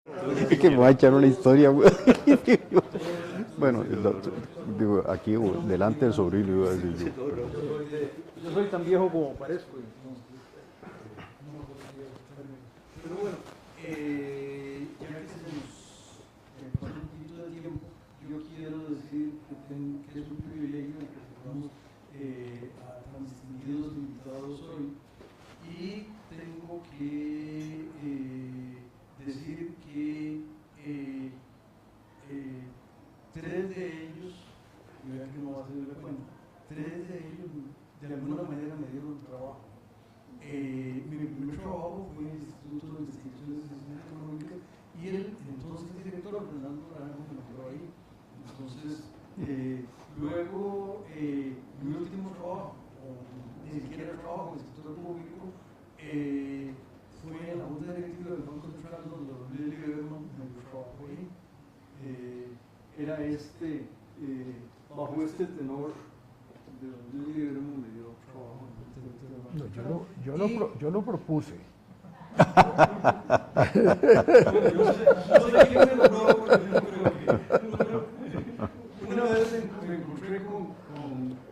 Es que me va a echar una historia, güey. Bueno, digo, aquí delante del sobrino iba a decir yo. Yo soy tan viejo como parezco. Pero bueno, ya que se nos pasa un poquito de tiempo, yo quiero decir que es un privilegio que tengamos a tan distinguidos invitados hoy. Y tengo que decir que tres de ellos, y vean que no va a ser la cuenta, tres de ellos de alguna manera me dieron trabajo. Mi primer trabajo fue en el Instituto de Investigaciones y Ciencias Económicas y el entonces director Fernando Naranjo me metió ahí. Entonces, luego mi último trabajo, o ni siquiera trabajo en el sector público, fue en la Junta Directiva del Banco Central donde Lili Lieberman me dio trabajo ahí. Era bajo este tenor de Lili Lieberman me dio trabajo. No, yo lo propuse. No sé quién me lo probó, porque yo no creo que... Una vez me encontré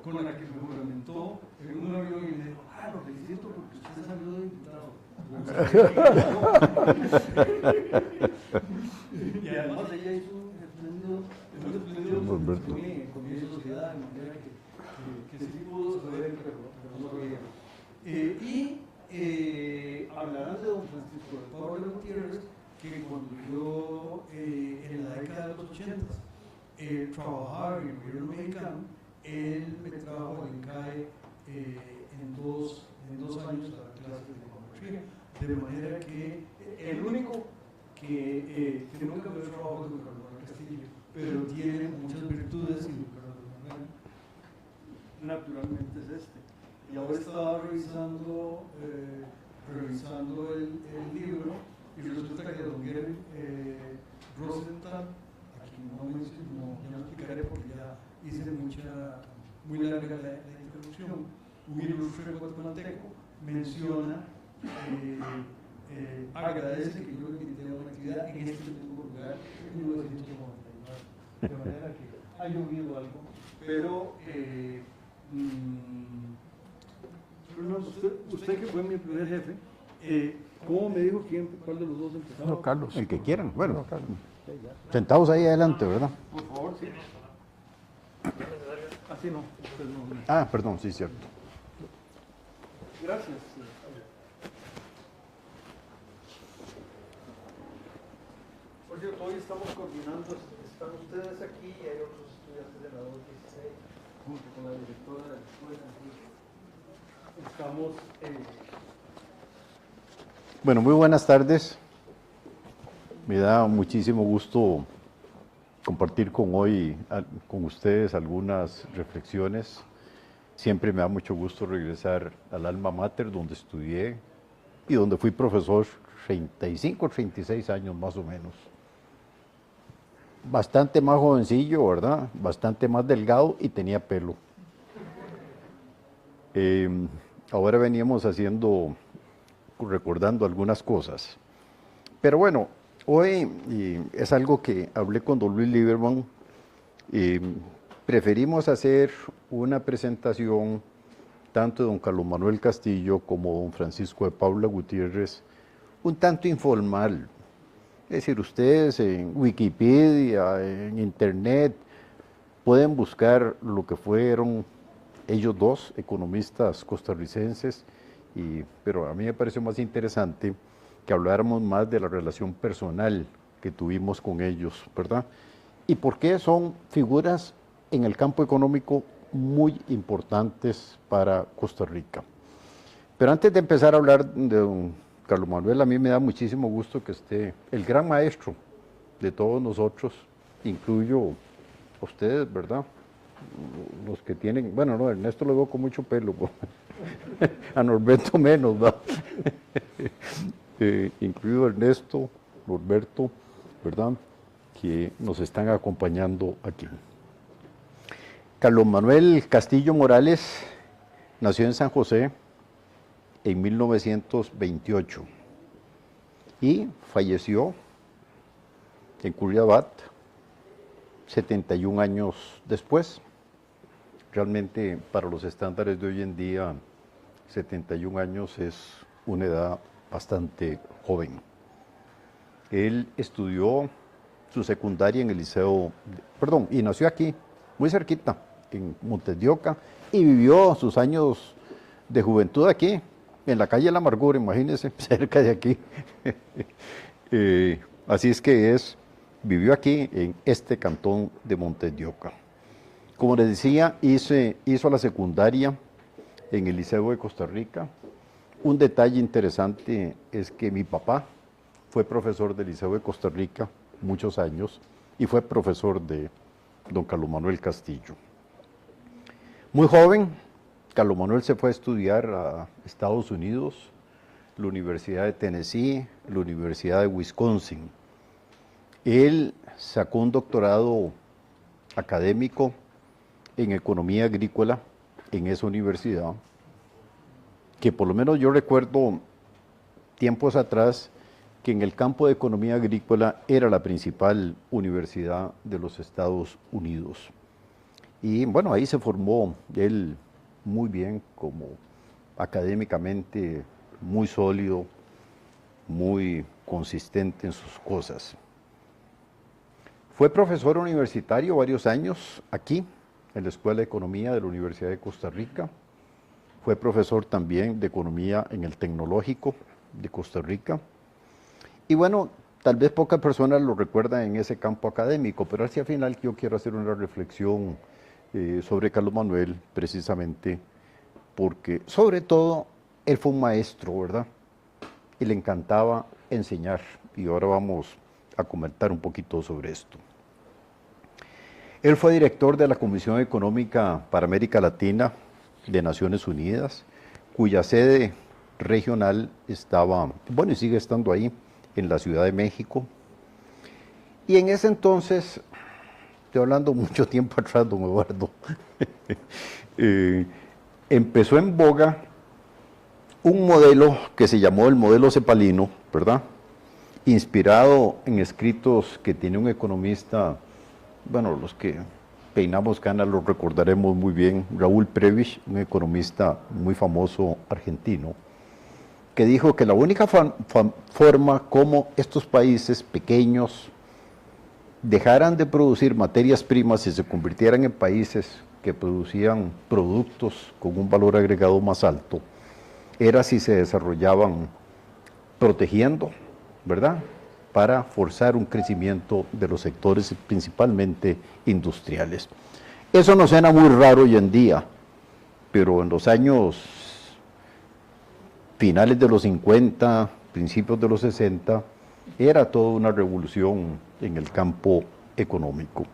con la que me juramentó en un avión y me dijo, lo felicito porque usted salió de diputado. Y además ella hizo un espléndido con mi sociedad, de manera que sí pudo saber, pero no lo veía. Hablarán de don Francisco de Paula Gutiérrez, que cuando yo en la década de los 80 trabajaba en el gobierno mexicano, él me trajo al INCAE en dos años a dar clases de econometría, de manera que el único que nunca me trabajado es don Carlos Manuel Castillo, pero tiene muchas virtudes y don Carlos Manuel naturalmente es este. Y ahora estaba revisando el libro y resulta que don Gary Rosenthal, a quien ya no explicaré porque ya hice muy larga la introducción, un ilustre guatemalteco, menciona, agradece que yo le invité a una actividad en este mismo lugar en 1999, de manera que ha llovido algo, pero usted que fue mi primer jefe, ¿cómo me dijo cuál de los dos empezaba? No, Carlos. El que quieran, bueno. No, Carlos. Sentados ahí adelante, ¿verdad? Por favor, sí. Así no. Ah, perdón, sí, cierto. Gracias. Por cierto, hoy estamos coordinando, están ustedes aquí y hay otros estudiantes de la 216, junto con la directora de la escuela. Estamos... Bueno, muy buenas tardes. Me da muchísimo gusto compartir con ustedes algunas reflexiones. Siempre me da mucho gusto regresar al alma mater donde estudié y donde fui profesor 35 o 36 años más o menos. Bastante más jovencillo, ¿verdad? Bastante más delgado y tenía pelo. Ahora veníamos recordando algunas cosas. Pero bueno, hoy es algo que hablé con don Luis Lieberman. Preferimos hacer una presentación tanto de don Carlos Manuel Castillo como don Francisco de Paula Gutiérrez, un tanto informal. Es decir, ustedes en Wikipedia, en Internet, pueden buscar lo que fueron ellos dos, economistas costarricenses, pero a mí me pareció más interesante que habláramos más de la relación personal que tuvimos con ellos, ¿verdad? Y por qué son figuras en el campo económico muy importantes para Costa Rica. Pero antes de empezar a hablar de don Carlos Manuel, a mí me da muchísimo gusto que esté el gran maestro de todos nosotros, incluyo a ustedes, ¿verdad? Los que tienen, bueno, no, Ernesto lo veo con mucho pelo, a Norberto menos, ¿verdad? Incluido Ernesto, Norberto, ¿verdad? Que nos están acompañando aquí. Carlos Manuel Castillo Morales nació en San José en 1928 y falleció en Curriabat, 71 años después. Realmente para los estándares de hoy en día, 71 años es una edad bastante joven. Él estudió su secundaria en el liceo, y nació aquí, muy cerquita, en Montes de Oca, y vivió sus años de juventud aquí, en la calle La Amargura, imagínense, cerca de aquí. Así es que vivió aquí en este cantón de Montes de Oca. Como les decía, hizo la secundaria en el Liceo de Costa Rica. Un detalle interesante es que mi papá fue profesor del Liceo de Costa Rica muchos años y fue profesor de don Carlos Manuel Castillo. Muy joven, Carlos Manuel se fue a estudiar a Estados Unidos, la Universidad de Tennessee, la Universidad de Wisconsin. Él sacó un doctorado académico en economía agrícola en esa universidad, que por lo menos yo recuerdo tiempos atrás que en el campo de economía agrícola era la principal universidad de los Estados Unidos. Y bueno, ahí se formó él muy bien, como académicamente muy sólido, muy consistente en sus cosas. Fue profesor universitario varios años aquí, en la Escuela de Economía de la Universidad de Costa Rica. Fue profesor también de Economía en el Tecnológico de Costa Rica. Y bueno, tal vez pocas personas lo recuerdan en ese campo académico, pero hacia el final yo quiero hacer una reflexión sobre Carlos Manuel, precisamente porque, sobre todo, él fue un maestro, ¿verdad? Y le encantaba enseñar. Y ahora vamos a comentar un poquito sobre esto. Él fue director de la Comisión Económica para América Latina de Naciones Unidas, cuya sede regional estaba, bueno, y sigue estando ahí, en la Ciudad de México. Y en ese entonces, estoy hablando mucho tiempo atrás, don Eduardo, empezó en boga un modelo que se llamó el modelo cepalino, ¿verdad? Inspirado en escritos que tiene un economista, bueno, los que peinamos canas lo recordaremos muy bien, Raúl Prebisch, un economista muy famoso argentino, que dijo que la única forma como estos países pequeños dejaran de producir materias primas y se convirtieran en países que producían productos con un valor agregado más alto, era si se desarrollaban protegiendo, ¿verdad?, para forzar un crecimiento de los sectores principalmente industriales. Eso nos suena muy raro hoy en día, pero en los años finales de los 50, principios de los 60, era toda una revolución en el campo económico.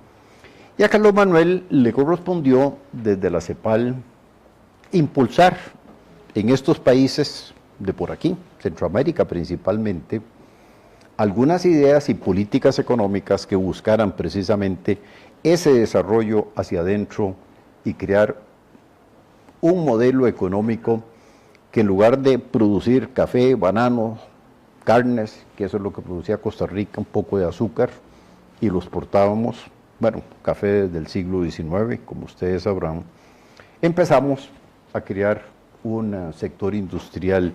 Y a Carlos Manuel le correspondió desde la CEPAL impulsar en estos países de por aquí, Centroamérica principalmente, algunas ideas y políticas económicas que buscaran precisamente ese desarrollo hacia adentro y crear un modelo económico que en lugar de producir café, bananos, carnes, que eso es lo que producía Costa Rica, un poco de azúcar, y lo exportábamos, bueno, café desde el siglo XIX, como ustedes sabrán, empezamos a crear un sector industrial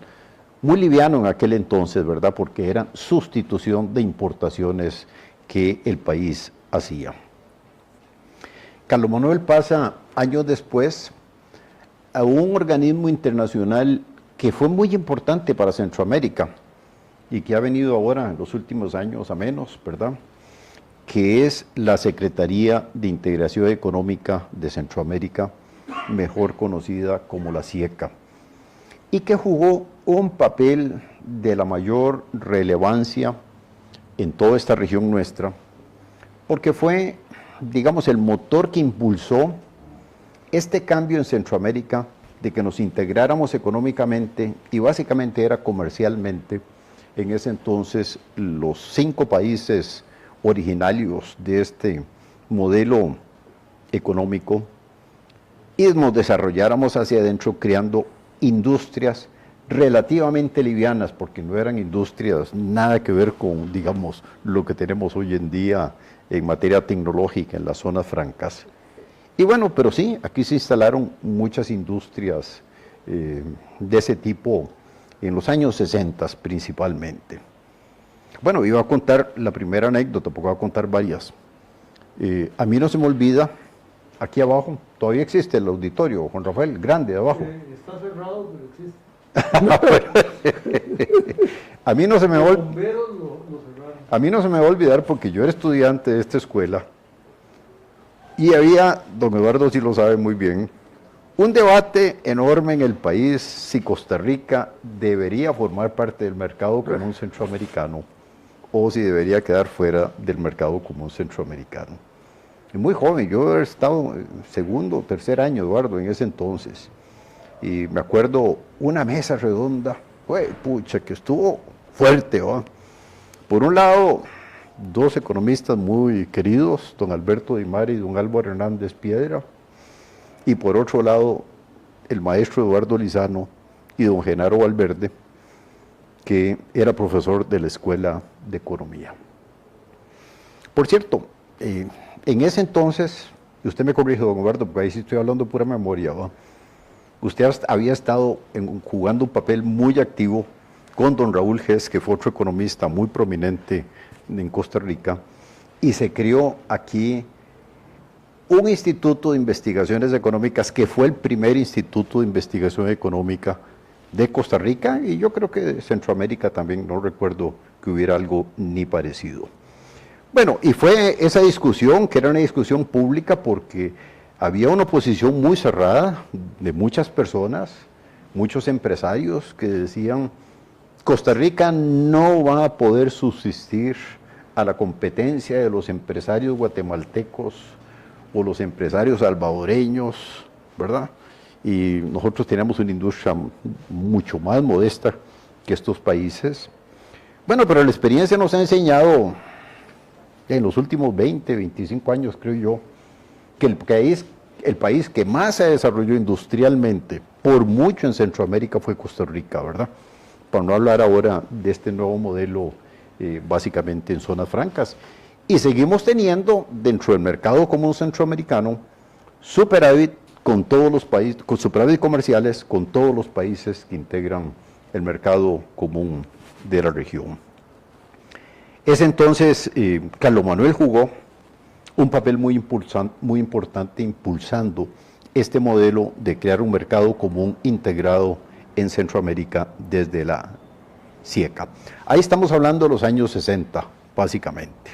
muy liviano en aquel entonces, ¿verdad?, porque era sustitución de importaciones que el país hacía. Carlos Manuel pasa años después a un organismo internacional que fue muy importante para Centroamérica y que ha venido ahora en los últimos años a menos, ¿verdad?, que es la Secretaría de Integración Económica de Centroamérica, mejor conocida como la SIECA, y que jugó un papel de la mayor relevancia en toda esta región nuestra, porque fue, digamos, el motor que impulsó este cambio en Centroamérica de que nos integráramos económicamente y básicamente era comercialmente. En ese entonces los 5 países originarios de este modelo económico y nos desarrolláramos hacia adentro creando industrias relativamente livianas, porque no eran industrias, nada que ver con, digamos, lo que tenemos hoy en día en materia tecnológica en las zonas francas. Y bueno, pero sí, aquí se instalaron muchas industrias de ese tipo en los años 60 principalmente. Bueno, iba a contar la primera anécdota, porque voy a contar varias. A mí no se me olvida, aquí abajo, todavía existe el auditorio, Juan Rafael, grande de abajo. Está cerrado, pero existe. A mí no se me Los va bomberos lo cerraron. a mí no se me va a olvidar porque yo era estudiante de esta escuela y había, don Eduardo sí lo sabe muy bien, un debate enorme en el país si Costa Rica debería formar parte del mercado común centroamericano o si debería quedar fuera del mercado común centroamericano. Y muy joven, yo he estado en segundo o tercer año, Eduardo, en ese entonces. Y me acuerdo una mesa redonda, pucha, que estuvo fuerte, ¿va? Por un lado, dos economistas muy queridos, don Alberto Di Mari y don Álvaro Hernández Piedra, y por otro lado, el maestro Eduardo Lizano y don Genaro Valverde, que era profesor de la Escuela de Economía. Por cierto, en ese entonces, y usted me corrige, don Eduardo, porque ahí sí estoy hablando pura memoria, ¿va? Usted había estado jugando un papel muy activo con don Raúl Gess, que fue otro economista muy prominente en Costa Rica, y se creó aquí un instituto de investigaciones económicas que fue el primer instituto de investigación económica de Costa Rica, y yo creo que de Centroamérica también, no recuerdo que hubiera algo ni parecido. Bueno, y fue esa discusión, que era una discusión pública porque había una oposición muy cerrada de muchas personas, muchos empresarios que decían, Costa Rica no va a poder subsistir a la competencia de los empresarios guatemaltecos o los empresarios salvadoreños, ¿verdad? Y nosotros tenemos una industria mucho más modesta que estos países. Bueno, pero la experiencia nos ha enseñado en los últimos 20, 25 años, creo yo, que el país que más se desarrolló industrialmente, por mucho en Centroamérica, fue Costa Rica, ¿verdad? Para no hablar ahora de este nuevo modelo, básicamente en zonas francas. Y seguimos teniendo, dentro del mercado común centroamericano, superávit con todos los países, con superávit comerciales con todos los países que integran el mercado común de la región. Es entonces, Carlos Manuel jugó un papel muy importante impulsando este modelo de crear un mercado común integrado en Centroamérica desde la CIECA. Ahí estamos hablando de los años 60, básicamente.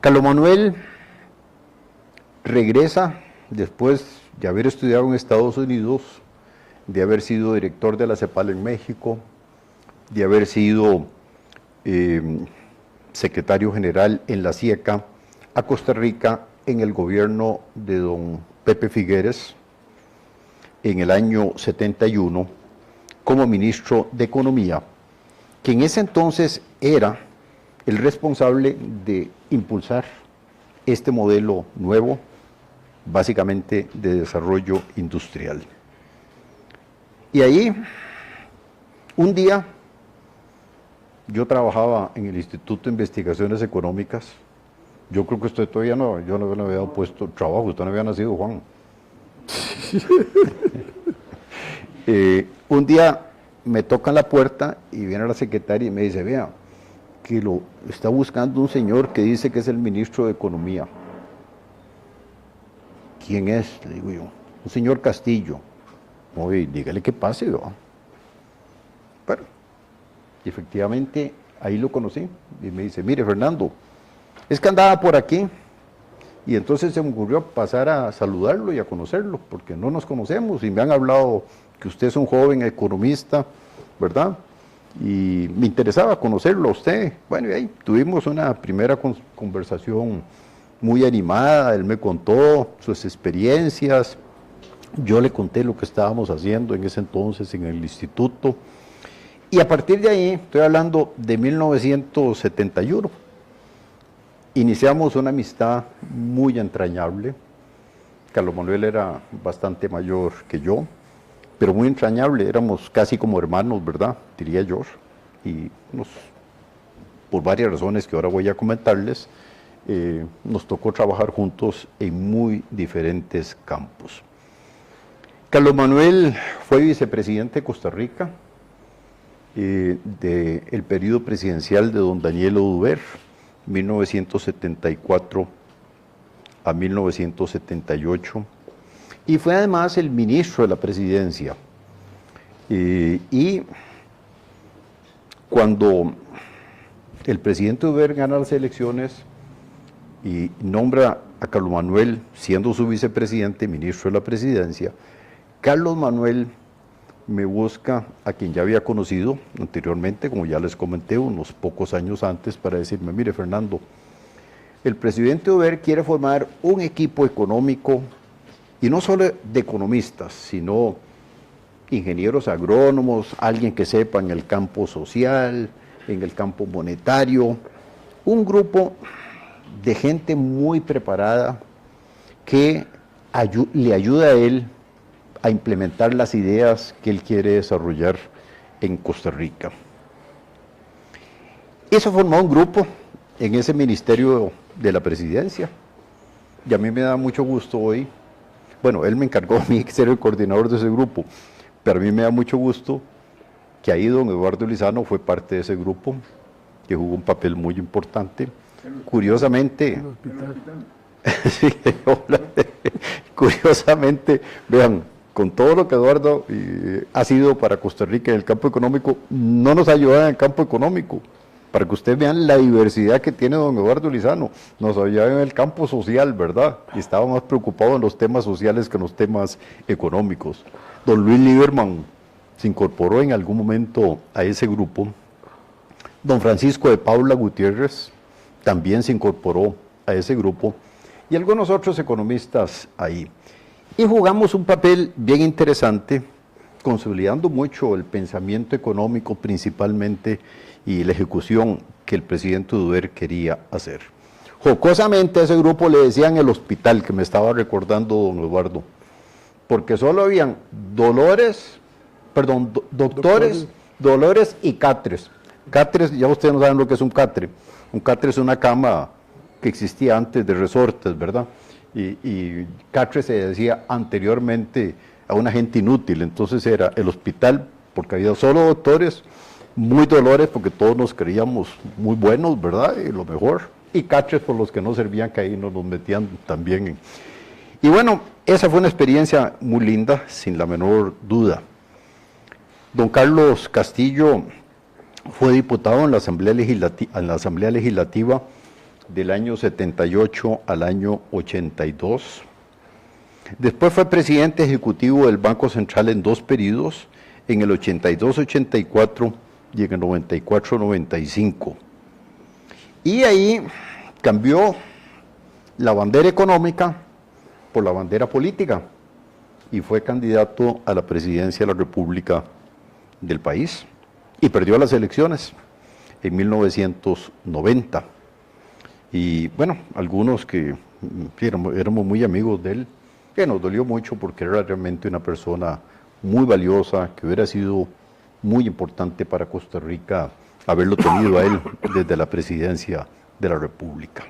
Carlos Manuel regresa después de haber estudiado en Estados Unidos, de haber sido director de la CEPAL en México, de haber sido secretario general en la CIECA, a Costa Rica en el gobierno de don Pepe Figueres en el año 71 como ministro de Economía, que en ese entonces era el responsable de impulsar este modelo nuevo, básicamente de desarrollo industrial. Y ahí, un día, yo trabajaba en el Instituto de Investigaciones Económicas. Yo creo que usted todavía no, yo no le había puesto trabajo, usted no había nacido, Juan. Un día me tocan la puerta y viene la secretaria y me dice, vea, que lo está buscando un señor que dice que es el ministro de Economía. ¿Quién es? Le digo yo. Un señor Castillo. Oye, dígale que pase, ¿no? Bueno, efectivamente, ahí lo conocí. Y me dice, mire, Fernando, es que andaba por aquí. Y entonces se me ocurrió pasar a saludarlo y a conocerlo, porque no nos conocemos. Y me han hablado que usted es un joven economista, ¿verdad? Y me interesaba conocerlo a usted. Bueno, y ahí tuvimos una primera conversación muy animada. Él me contó sus experiencias. Yo le conté lo que estábamos haciendo en ese entonces en el instituto. Y a partir de ahí, estoy hablando de 1971, iniciamos una amistad muy entrañable. Carlos Manuel era bastante mayor que yo, pero muy entrañable, éramos casi como hermanos, ¿verdad? Diría yo, y por varias razones que ahora voy a comentarles, nos tocó trabajar juntos en muy diferentes campos. Carlos Manuel fue vicepresidente de Costa Rica del periodo presidencial de don Daniel Oduber, 1974 a 1978, y fue además el ministro de la presidencia. Y cuando el presidente Oduber gana las elecciones y nombra a Carlos Manuel, siendo su vicepresidente, ministro de la presidencia, Carlos Manuel me busca a quien ya había conocido anteriormente, como ya les comenté, unos pocos años antes, para decirme: mire, Fernando, el presidente Oduber quiere formar un equipo económico, y no solo de economistas, sino ingenieros agrónomos, alguien que sepa en el campo social, en el campo monetario, un grupo de gente muy preparada que le ayuda a él a implementar las ideas que él quiere desarrollar en Costa Rica. Eso formó un grupo en ese ministerio de la presidencia, y a mí me da mucho gusto hoy, bueno, él me encargó a mí de ser el coordinador de ese grupo, pero a mí me da mucho gusto que ahí don Eduardo Lizano fue parte de ese grupo, que jugó un papel muy importante. Curiosamente, sí, curiosamente, vean, con todo lo que Eduardo ha sido para Costa Rica en el campo económico, no nos ayuda en el campo económico, para que ustedes vean la diversidad que tiene don Eduardo Lizano. Nos ayuda en el campo social, ¿verdad? Y estaba más preocupado en los temas sociales que en los temas económicos. Don Luis Lieberman se incorporó en algún momento a ese grupo. Don Francisco de Paula Gutiérrez también se incorporó a ese grupo, y algunos otros economistas ahí. Y jugamos un papel bien interesante, consolidando mucho el pensamiento económico principalmente y la ejecución que el presidente Oduber quería hacer. Jocosamente a ese grupo le decían el hospital, que me estaba recordando don Eduardo, porque solo habían doctores, Dolores y catres. Catres, ya ustedes no saben lo que es un catre. Un catre es una cama que existía antes de resortes, ¿verdad? Y catre se decía anteriormente a una gente inútil, entonces era el hospital, porque había solo doctores, muy dolores, porque todos nos creíamos muy buenos, ¿verdad? Y lo mejor. Y catres por los que no servían, que ahí nos metían también. Y bueno, esa fue una experiencia muy linda, sin la menor duda. Don Carlos Castillo fue diputado en la Asamblea Legislativa del año 78 al año 82. Después fue presidente ejecutivo del Banco Central en 2 periodos, en el 82-84 y en el 94-95. Y ahí cambió la bandera económica por la bandera política y fue candidato a la presidencia de la República del país y perdió las elecciones en 1990. Y bueno, algunos que éramos muy amigos de él, que nos dolió mucho porque era realmente una persona muy valiosa, que hubiera sido muy importante para Costa Rica haberlo tenido a él desde la presidencia de la República.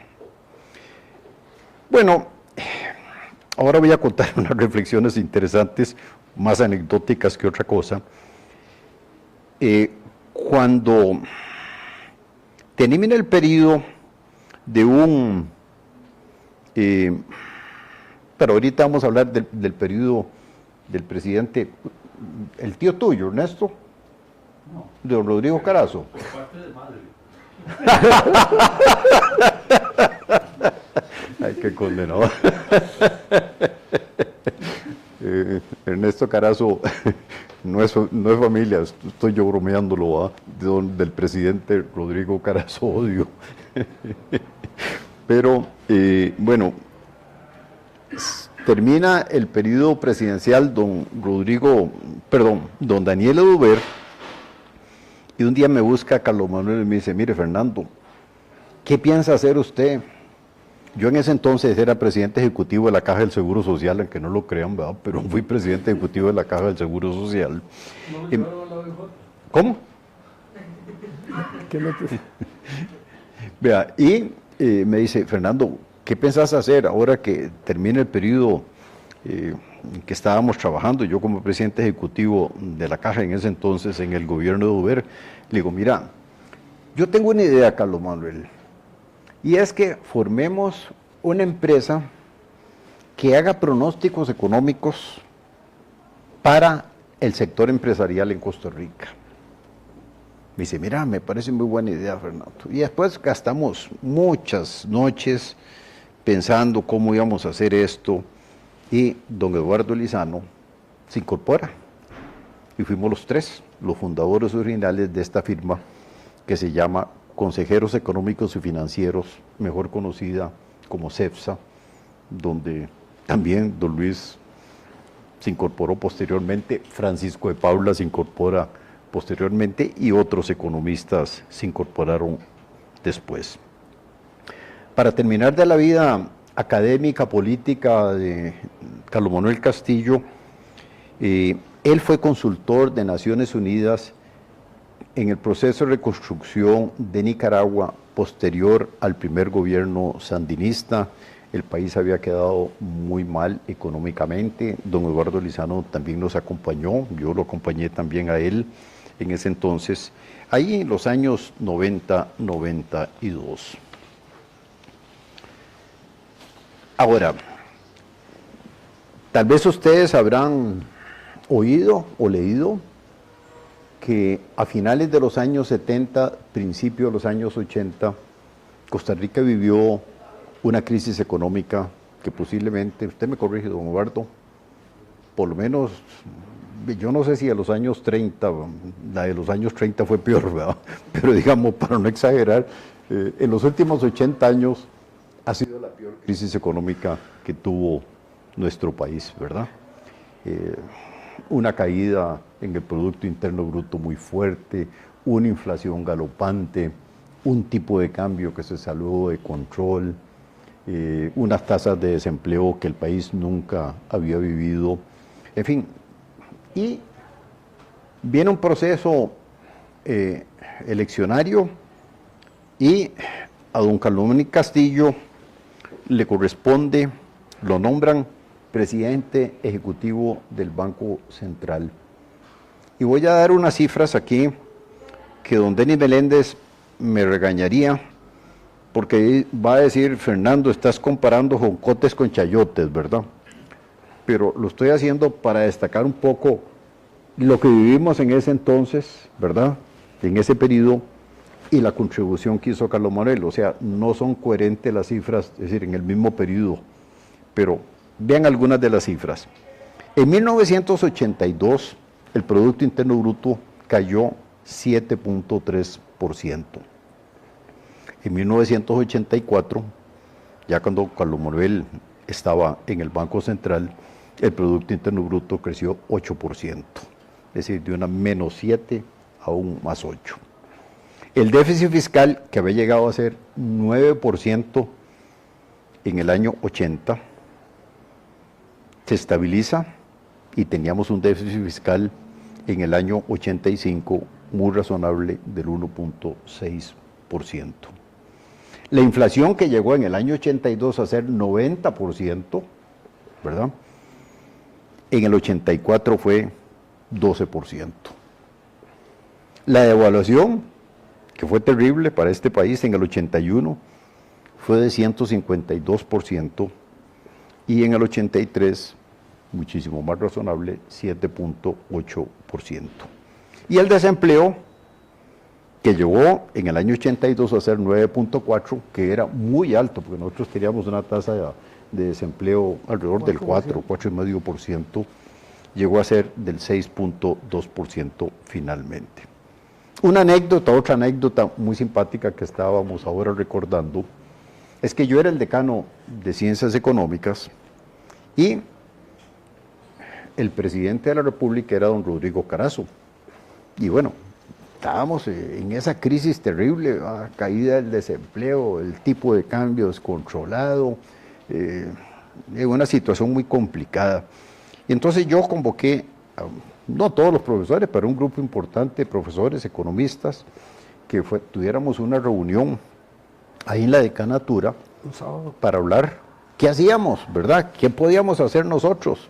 Bueno, ahora voy a contar unas reflexiones interesantes, más anecdóticas que otra cosa. Cuando termina el periodo de un... pero ahorita vamos a hablar del periodo del presidente, el tío tuyo, Ernesto, No, de don Rodrigo Carazo. por parte de madre. Ay, qué condenado. Ernesto Carazo no es familia, estoy yo bromeándolo, del presidente Rodrigo Carazo Odio. Pero, bueno, termina el periodo presidencial don Daniel Oduber, y un día me busca Carlos Manuel y me dice: mire, Fernando, ¿qué piensa hacer usted Yo en ese entonces era presidente ejecutivo de la Caja del Seguro Social, aunque no lo crean, ¿verdad? Pero fui presidente ejecutivo de la Caja del Seguro Social. ¿No lo Y- llevaron a la OIJ? ¿Cómo? ¿Qué no te- Vea, y me dice, Fernando, ¿qué pensás hacer ahora que termine el periodo en que estábamos trabajando? Yo como presidente ejecutivo de la Caja en ese entonces, en el gobierno de Uber, le digo, mira, yo tengo una idea, Carlos Manuel, y es que formemos una empresa que haga pronósticos económicos para el sector empresarial en Costa Rica. Me dice, mira, me parece muy buena idea, Fernando. Y después gastamos muchas noches pensando cómo íbamos a hacer esto. Y don Eduardo Lizano se incorpora. Y fuimos los tres, los fundadores originales de esta firma que se llama Consejeros Económicos y Financieros, mejor conocida como CEFSA, donde también don Luis se incorporó posteriormente, Francisco de Paula se incorpora posteriormente y otros economistas se incorporaron después. Para terminar de la vida académica, política de Carlos Manuel Castillo, él fue consultor de Naciones Unidas en el proceso de reconstrucción de Nicaragua posterior al primer gobierno sandinista. El país había quedado muy mal económicamente. Don Eduardo Lizano también nos acompañó, yo lo acompañé también a él en ese entonces, ahí en los años 90-92. Ahora, tal vez ustedes habrán oído o leído que a finales de los años 70, principios de los años 80, Costa Rica vivió una crisis económica que posiblemente, usted me corrige, don Eduardo, por lo menos, yo no sé si a los años 30, la de los años 30 fue peor, ¿verdad? Pero digamos, para no exagerar, en los últimos 80 años ha sido la peor crisis económica que tuvo nuestro país, ¿verdad? Una caída en el Producto Interno Bruto muy fuerte, una inflación galopante, un tipo de cambio que se salió de control, unas tasas de desempleo que el país nunca había vivido, en fin. Y viene un proceso eleccionario y a don Carlos Manuel Castillo le corresponde, lo nombran presidente ejecutivo del Banco Central. Y voy a dar unas cifras aquí que don Denis Meléndez me regañaría porque va a decir, Fernando, estás comparando joncotes con chayotes, ¿verdad? Pero lo estoy haciendo para destacar un poco lo que vivimos en ese entonces, ¿verdad? En ese periodo y la contribución que hizo Carlos Manuel. O sea, no son coherentes las cifras, es decir, en el mismo periodo. Pero vean algunas de las cifras. En 1982, el Producto Interno Bruto cayó 7.3%. En 1984, ya cuando Carlos Manuel estaba en el Banco Central, el Producto Interno Bruto creció 8%, es decir, de una menos 7 a un más 8. El déficit fiscal, que había llegado a ser 9% en el año 80, se estabiliza y teníamos un déficit fiscal en el año 85 muy razonable del 1.6%. La inflación que llegó en el año 82 a ser 90%, ¿verdad? En el 84 fue 12%. La devaluación, que fue terrible para este país en el 81, fue de 152%, y en el 83, muchísimo más razonable, 7.8%. Y el desempleo, que llegó en el año 82 a ser 9.4, que era muy alto, porque nosotros teníamos una tasa de desempleo alrededor del 4,5%, llegó a ser del 6.2% finalmente. Una anécdota, otra anécdota muy simpática que estábamos ahora recordando, es que yo era el decano de Ciencias Económicas y el presidente de la República era don Rodrigo Carazo. Y bueno, estábamos en esa crisis terrible, ¿verdad? Caída del desempleo, el tipo de cambio descontrolado, en una situación muy complicada. Y entonces yo convoqué, no todos los profesores, pero un grupo importante de profesores, economistas, que tuviéramos una reunión ahí en la decanatura Un sábado. para hablar qué hacíamos, ¿verdad? ¿Qué podíamos hacer nosotros?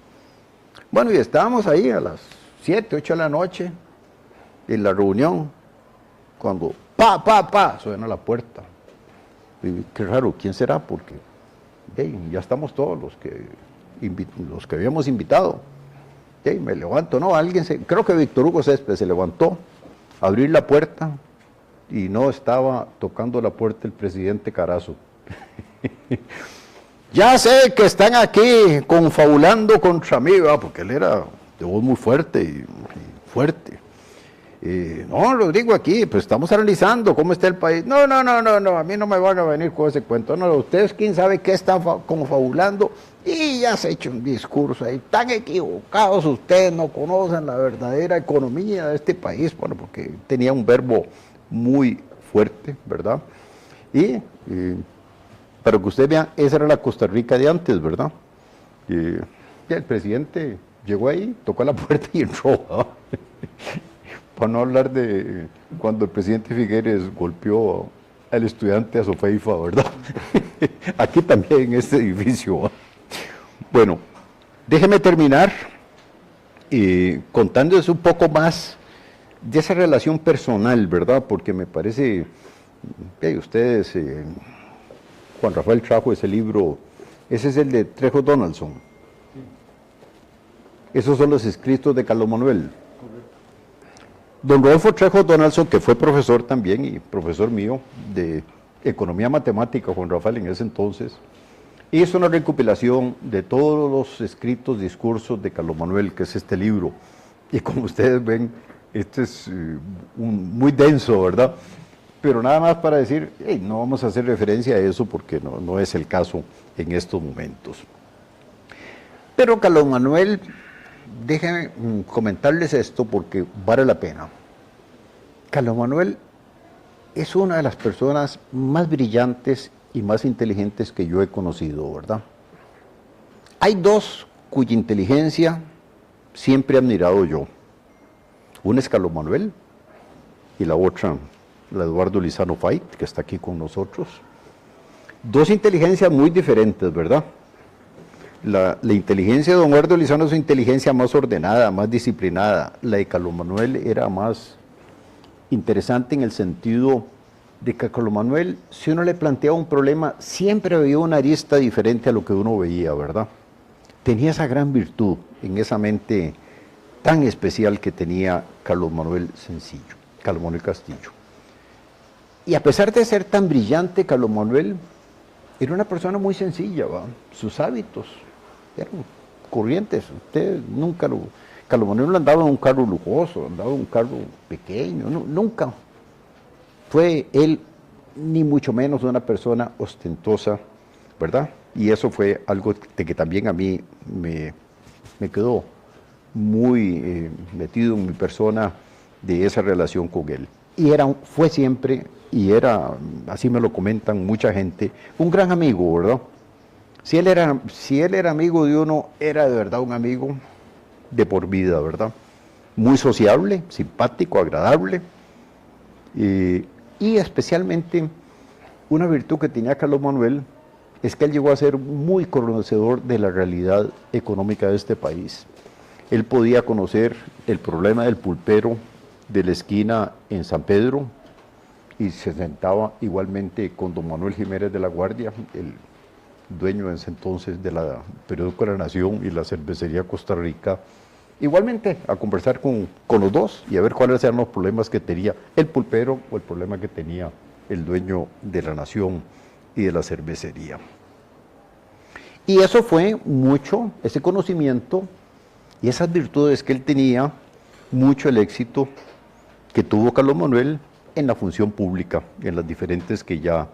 Bueno, y estábamos ahí a las 7, 8 de la noche, en la reunión, cuando suena la puerta. Y qué raro, ¿quién será? Porque ya estamos todos los que habíamos invitado. Me levanto, no, creo que Víctor Hugo Céspedes se levantó a abrir la puerta y no estaba tocando la puerta el presidente Carazo. Ya sé que están aquí confabulando contra mí, ¿verdad? Porque él era de voz muy fuerte y fuerte. No, Rodrigo, aquí, pues estamos analizando cómo está el país. No, a mí no me van a venir con ese cuento. No, ustedes quién sabe qué están confabulando y ya se ha hecho un discurso ahí. Están equivocados, ustedes no conocen la verdadera economía de este país. Bueno, porque tenía un verbo muy fuerte, ¿verdad? Y para que ustedes vean, esa era la Costa Rica de antes, ¿verdad? Ya el presidente llegó ahí, tocó la puerta y entró, ¿verdad? Para no hablar de cuando el presidente Figueres golpeó al estudiante a Sofeifa, ¿verdad? Aquí también en este edificio, ¿verdad? Bueno, déjeme terminar contándoles un poco más de esa relación personal, ¿verdad? Porque me parece, ustedes, Juan Rafael trajo ese libro, ese es el de Trejo Donaldson. Esos son los escritos de Carlos Manuel. Don Rodolfo Trejo Donaldson, que fue profesor también y profesor mío de Economía Matemática, Juan Rafael en ese entonces, hizo una recopilación de todos los escritos, discursos de Carlos Manuel, que es este libro. Y como ustedes ven, este es muy denso, ¿verdad? Pero nada más para decir, no vamos a hacer referencia a eso porque no es el caso en estos momentos. Pero Carlos Manuel, déjenme comentarles esto porque vale la pena. Carlos Manuel es una de las personas más brillantes y más inteligentes que yo he conocido, ¿verdad? Hay dos cuya inteligencia siempre he admirado yo. Una es Carlos Manuel y la otra, la Eduardo Lizano Fait, que está aquí con nosotros. Dos inteligencias muy diferentes, ¿verdad? La inteligencia de don Eduardo Lizano es una inteligencia más ordenada, más disciplinada. La de Carlos Manuel era más interesante en el sentido de que a Carlos Manuel, si uno le planteaba un problema, siempre había una arista diferente a lo que uno veía, ¿verdad? Tenía esa gran virtud en esa mente tan especial que tenía Carlos Manuel Castillo. Y a pesar de ser tan brillante, Carlos Manuel era una persona muy sencilla, ¿va? Sus hábitos eran corrientes. Carlos Manuel no andaba en un carro lujoso, andaba en un carro pequeño, nunca fue él ni mucho menos una persona ostentosa, ¿verdad? Y eso fue algo de que también a mí me quedó muy metido en mi persona de esa relación con él. Y fue siempre, y era, así me lo comentan mucha gente, un gran amigo, ¿verdad? Si él era amigo de uno, era de verdad un amigo de por vida, ¿verdad? Muy sociable, simpático, agradable, y especialmente una virtud que tenía Carlos Manuel es que él llegó a ser muy conocedor de la realidad económica de este país. Él podía conocer el problema del pulpero de la esquina en San Pedro y se sentaba igualmente con don Manuel Jiménez de la Guardia, el dueño en ese entonces del periódico La Nación y la cervecería Costa Rica, igualmente a conversar con los dos y a ver cuáles eran los problemas que tenía el pulpero o el problema que tenía el dueño de La Nación y de la cervecería. Y eso fue mucho, ese conocimiento y esas virtudes que él tenía, mucho el éxito que tuvo Carlos Manuel en la función pública, en las diferentes que ya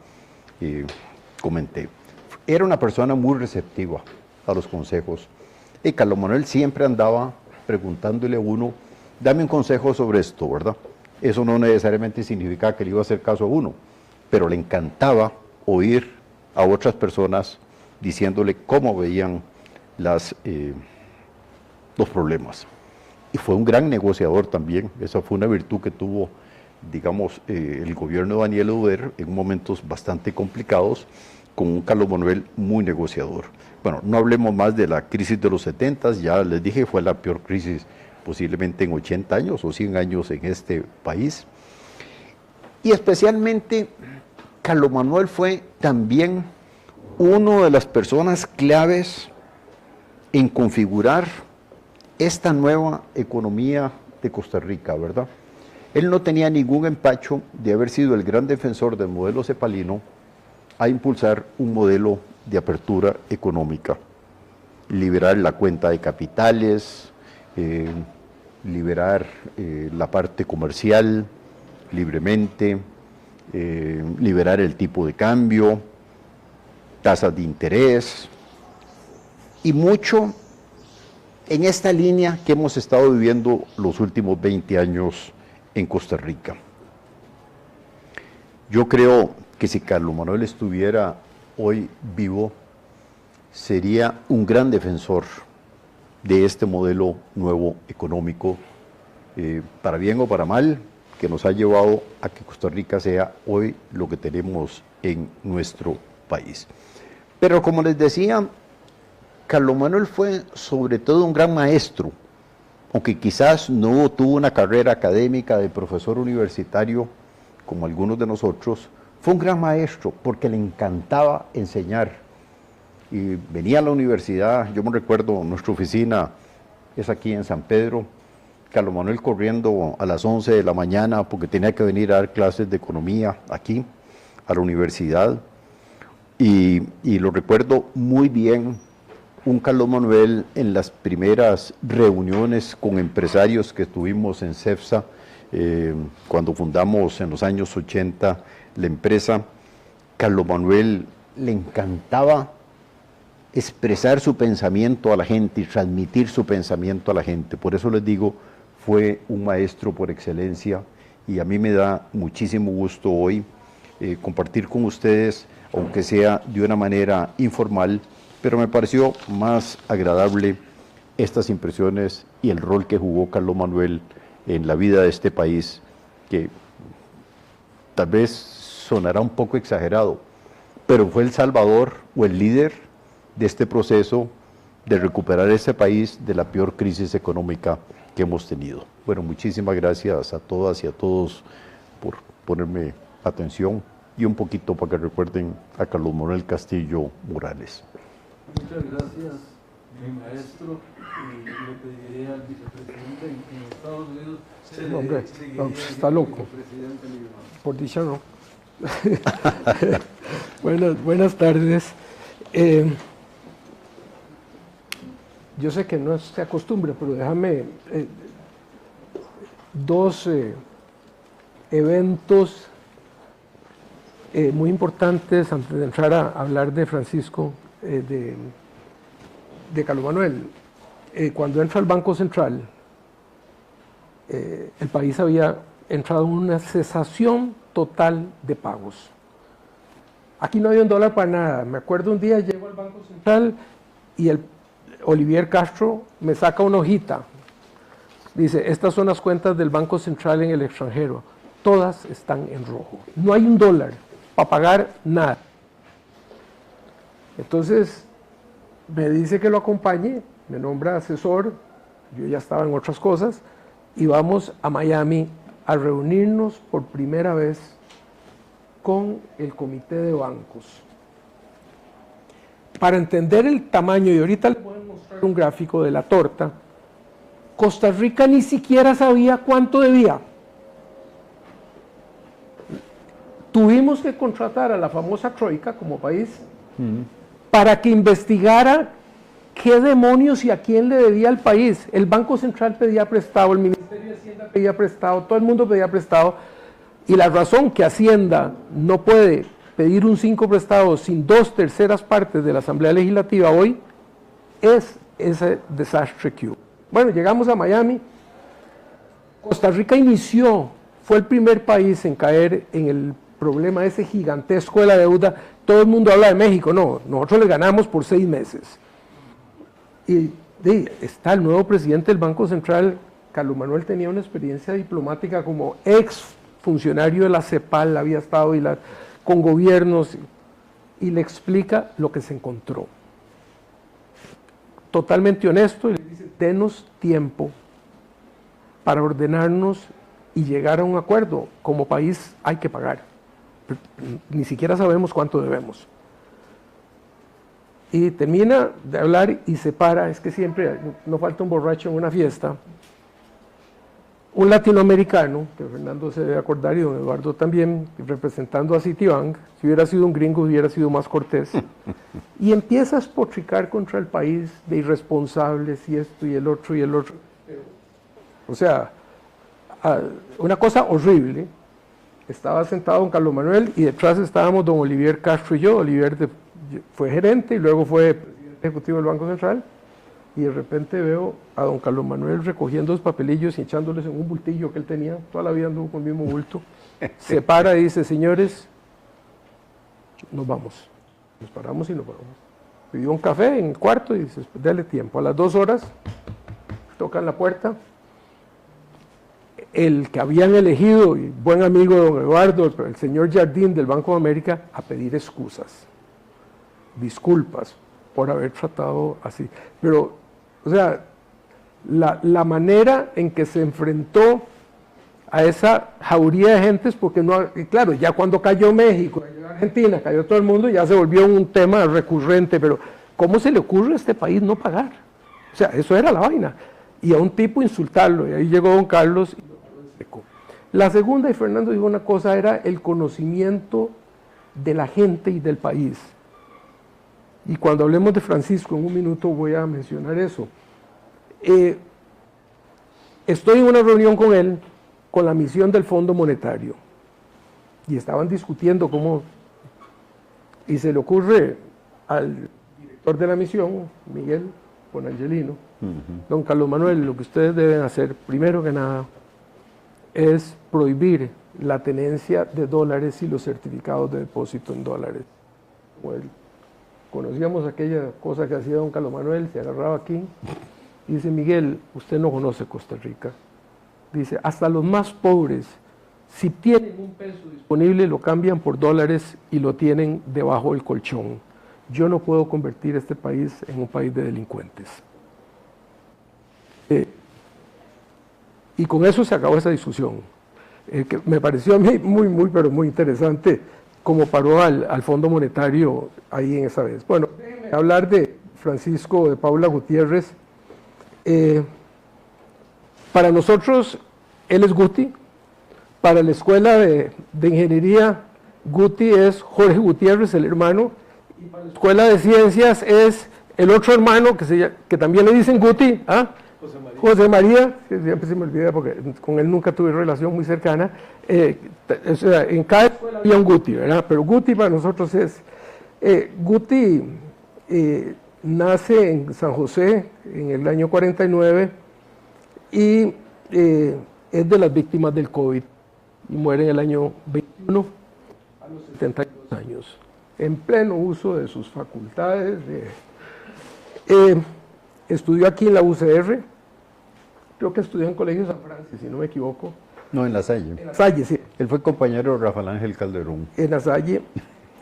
comenté. Era una persona muy receptiva a los consejos. Y Carlos Manuel siempre andaba preguntándole a uno, dame un consejo sobre esto, ¿verdad? eso no necesariamente significaba que le iba a hacer caso a uno, pero le encantaba oír a otras personas diciéndole cómo veían los problemas. Y fue un gran negociador también, esa fue una virtud que tuvo, digamos, el gobierno de Daniel Oduber en momentos bastante complicados, con un Carlos Manuel muy negociador. Bueno, no hablemos más de la crisis de los 70, ya les dije, fue la peor crisis posiblemente en 80 años o 100 años en este país. Y especialmente, Carlos Manuel fue también una de las personas claves en configurar esta nueva economía de Costa Rica, ¿verdad? Él no tenía ningún empacho de haber sido el gran defensor del modelo cepalino a impulsar un modelo de apertura económica, liberar la cuenta de capitales, liberar la parte comercial libremente, liberar el tipo de cambio, tasas de interés, y mucho en esta línea que hemos estado viviendo los últimos 20 años en Costa Rica. Yo creo que si Carlos Manuel estuviera hoy vivo, sería un gran defensor de este modelo nuevo económico, para bien o para mal, que nos ha llevado a que Costa Rica sea hoy lo que tenemos en nuestro país. Pero como les decía, Carlos Manuel fue sobre todo un gran maestro, aunque quizás no tuvo una carrera académica de profesor universitario como algunos de nosotros. Fue un gran maestro porque le encantaba enseñar y venía a la universidad. Yo me recuerdo, nuestra oficina es aquí en San Pedro, Carlos Manuel corriendo a las 11 de la mañana porque tenía que venir a dar clases de economía aquí a la universidad, y lo recuerdo muy bien. Un Carlos Manuel en las primeras reuniones con empresarios que tuvimos en CEFSA, cuando fundamos en los años 80 la empresa, Carlos Manuel le encantaba expresar su pensamiento a la gente y transmitir su pensamiento a la gente. Por eso les digo, fue un maestro por excelencia, y a mí me da muchísimo gusto hoy compartir con ustedes, aunque sea de una manera informal, pero me pareció más agradable estas impresiones y el rol que jugó Carlos Manuel en la vida de este país, que tal vez sonará un poco exagerado, pero fue el salvador o el líder de este proceso de recuperar este país de la peor crisis económica que hemos tenido. Bueno, muchísimas gracias a todas y a todos por ponerme atención, y un poquito para que recuerden a Carlos Manuel Castillo Morales. Muchas gracias, mi maestro, y le pediría al vicepresidente en Estados Unidos No, hombre, no, está loco. Por dicha no. Buenas tardes. Yo sé que no se acostumbra, pero déjame dos eventos muy importantes antes de entrar a hablar de Francisco, de Carlos Manuel. Cuando entra al Banco Central, el país había entrado en una cesación total de pagos. Aquí no había $1 para nada. Me acuerdo un día llego al Banco Central y el Olivier Castro me saca una hojita. Dice, estas son las cuentas del Banco Central en el extranjero. Todas están en rojo. No hay $1 para pagar nada. Entonces me dice que lo acompañe, me nombra asesor, yo ya estaba en otras cosas, y vamos a Miami a reunirnos por primera vez con el comité de bancos. Para entender el tamaño, y ahorita les voy a mostrar un gráfico de la torta, Costa Rica ni siquiera sabía cuánto debía. Tuvimos que contratar a la famosa Troika como país para que investigara qué demonios y a quién le debía el país. El Banco Central pedía prestado, el Ministerio de Hacienda pedía prestado, todo el mundo pedía prestado, y la razón que Hacienda no puede pedir un 5 prestado sin 2/3 partes de la Asamblea Legislativa hoy es ese desastre que hubo. Bueno, llegamos a Miami. Costa Rica inició fue el primer país en caer en el problema ese gigantesco de la deuda. Todo el mundo habla de México, no, nosotros le ganamos por 6 meses. Y está el nuevo presidente del Banco Central. Carlos Manuel tenía una experiencia diplomática como ex funcionario de la CEPAL, había estado con gobiernos, y le explica lo que se encontró. Totalmente honesto, y le dice, denos tiempo para ordenarnos y llegar a un acuerdo. Como país hay que pagar. Ni siquiera sabemos cuánto debemos. Y termina de hablar y se para, es que siempre no falta un borracho en una fiesta. Un latinoamericano, que Fernando se debe acordar y don Eduardo también, representando a Citibank, si hubiera sido un gringo hubiera sido más cortés, y empieza a espotricar contra el país de irresponsables y esto y el otro y el otro. O sea, una cosa horrible. Estaba sentado don Carlos Manuel y detrás estábamos don Olivier Castro y yo. Olivier fue gerente y luego fue presidente ejecutivo del Banco Central, y de repente veo a don Carlos Manuel recogiendo los papelillos y echándoles en un bultillo que él tenía, toda la vida anduvo con el mismo bulto. Se para y dice, señores, nos vamos. Nos paramos y nos vamos. Pidió un café en el cuarto y dice, dale tiempo. A las 2 horas tocan la puerta. El que habían elegido, y buen amigo de don Eduardo, el señor Jardín del Banco de América, a pedir excusas, disculpas por haber tratado así. Pero, o sea, la manera en que se enfrentó a esa jauría de gentes, porque no, y claro, ya cuando cayó México, cayó Argentina, cayó todo el mundo, ya se volvió un tema recurrente, pero ¿cómo se le ocurre a este país no pagar? O sea, eso era la vaina. Y a un tipo insultarlo, y ahí llegó don Carlos. La segunda, y Fernando dijo una cosa, era el conocimiento de la gente y del país. Y cuando hablemos de Francisco, en un minuto voy a mencionar eso. Estoy en una reunión con él, con la misión del Fondo Monetario, y estaban discutiendo cómo, y se le ocurre al director de la misión, Miguel Bonangelino, don Carlos Manuel, lo que ustedes deben hacer, primero que nada, es prohibir la tenencia de dólares y los certificados de depósito en dólares. Bueno, conocíamos aquella cosa que hacía don Carlos Manuel, se agarraba aquí, y dice, Miguel, usted no conoce Costa Rica. Dice, hasta los más pobres, si tienen un peso disponible, lo cambian por dólares y lo tienen debajo del colchón. Yo no puedo convertir este país en un país de delincuentes. Y con eso se acabó esa discusión, que me pareció a mí pero muy interesante, como paró al Fondo Monetario ahí en esa vez. Bueno, déjenme hablar de Francisco de Paula Gutiérrez. Para nosotros, él es Guti. Para la Escuela de Ingeniería, Guti es Jorge Gutiérrez, el hermano. Y para la Escuela de Ciencias es el otro hermano, que también le dicen Guti, ¿ah? José María, que siempre se me olvida porque con él nunca tuve relación muy cercana. O sea, en cada escuela había un Guti, ¿verdad? Pero Guti para nosotros es... Guti nace en San José en el año 49 y es de las víctimas del COVID y muere en el año 21 a los 72 años, en pleno uso de sus facultades. Estudió aquí en la UCR, creo que estudió en Colegio San Francisco, si no me equivoco. No, en La Salle. En La Salle, sí. Él fue compañero de Rafael Ángel Calderón. En La Salle.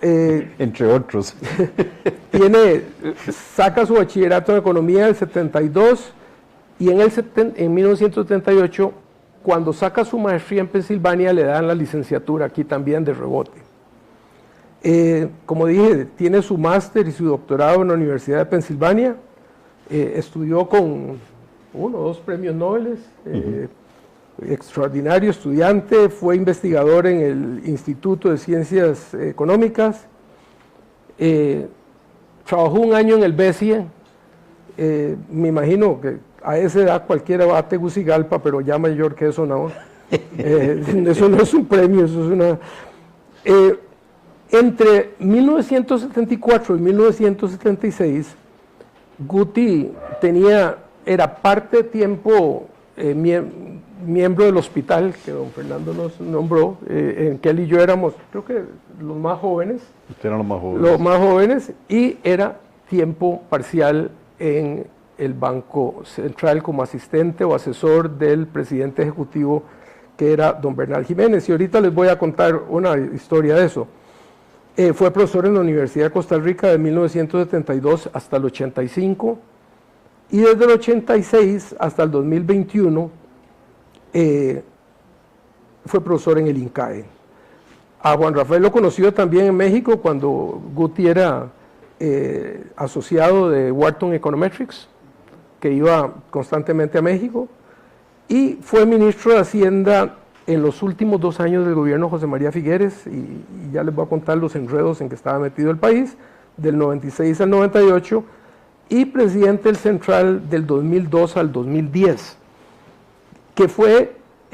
Entre otros. Saca su bachillerato en Economía en el 72 y en 1978, cuando saca su maestría en Pensilvania, le dan la licenciatura aquí también de rebote. Como dije, tiene su máster y su doctorado en la Universidad de Pensilvania. Estudió con 1 o 2 premios Nobel, extraordinario estudiante, fue investigador en el Instituto de Ciencias Económicas, trabajó 1 año en el BESIE, me imagino que a esa edad cualquiera va a Tegucigalpa, pero ya mayor que eso no. Eso no es un premio, eso es una... entre 1974 y 1976, Guti era parte de tiempo miembro del hospital que don Fernando nos nombró, en que él y yo éramos, creo que los más jóvenes. Ustedes eran los más jóvenes. Los más jóvenes, y era tiempo parcial en el Banco Central como asistente o asesor del presidente ejecutivo, que era don Bernal Jiménez. Y ahorita les voy a contar una historia de eso. Fue profesor en la Universidad de Costa Rica de 1972 hasta el 85, y desde el 86 hasta el 2021 fue profesor en el INCAE. A Juan Rafael lo conoció también en México cuando Guti era asociado de Wharton Econometrics, que iba constantemente a México, y fue ministro de Hacienda en los últimos 2 años del gobierno de José María Figueres, y ya les voy a contar los enredos en que estaba metido el país, del 96 al 98, y presidente del Central del 2002 al 2010, que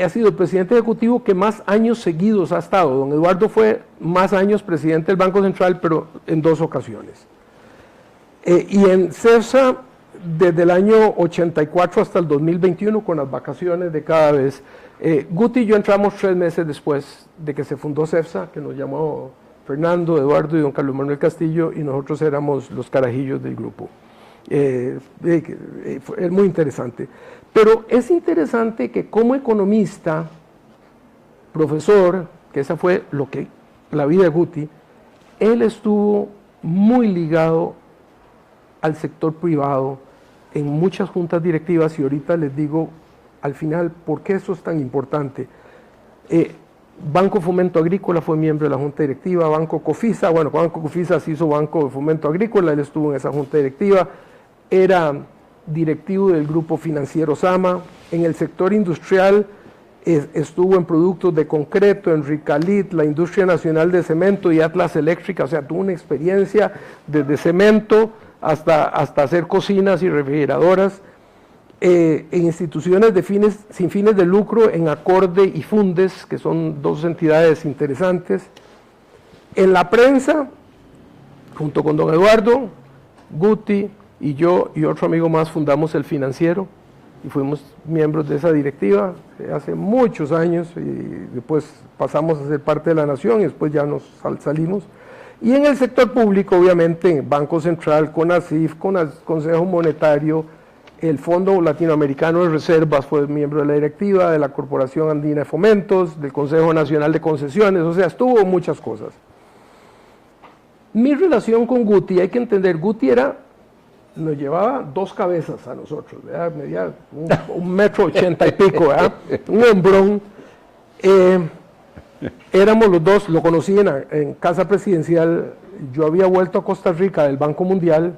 ha sido el presidente ejecutivo que más años seguidos ha estado. Don Eduardo fue más años presidente del Banco Central, pero en 2 ocasiones. Y en CEFSA, desde el año 84 hasta el 2021, con las vacaciones de cada vez. Guti y yo entramos 3 meses después de que se fundó CEFSA, que nos llamó Fernando, Eduardo y don Carlos Manuel Castillo, y nosotros éramos los carajillos del grupo. Es muy interesante. Pero es interesante que como economista, profesor, que esa fue la vida de Guti, él estuvo muy ligado al sector privado en muchas juntas directivas, y ahorita les digo al final por qué eso es tan importante. Banco Fomento Agrícola fue miembro de la junta directiva, Banco Cofisa, bueno, Banco Cofisa se hizo Banco de Fomento Agrícola, él estuvo en esa junta directiva, era directivo del Grupo Financiero Sama, en el sector industrial estuvo en productos de concreto, en Ricalit, la Industria Nacional de Cemento y Atlas Eléctrica, o sea, tuvo una experiencia desde cemento hasta hacer cocinas y refrigeradoras, en instituciones sin fines de lucro, en Acorde y Fundes, que son 2 entidades interesantes. En la prensa, junto con don Eduardo, Guti y yo y otro amigo más fundamos El Financiero, y fuimos miembros de esa directiva hace muchos años, y después pasamos a ser parte de La Nación, y después ya nos salimos. Y en el sector público, obviamente, Banco Central, CONACYF, Consejo Monetario, el Fondo Latinoamericano de Reservas, fue miembro de la directiva, de la Corporación Andina de Fomentos, del Consejo Nacional de Concesiones, o sea, estuvo en muchas cosas. Mi relación con Guti, hay que entender, Guti nos llevaba 2 cabezas a nosotros, ¿verdad? Medía 1,80 metros y pico, ¿verdad? Un hombrón. Éramos los 2, lo conocí en Casa Presidencial. Yo había vuelto a Costa Rica del Banco Mundial.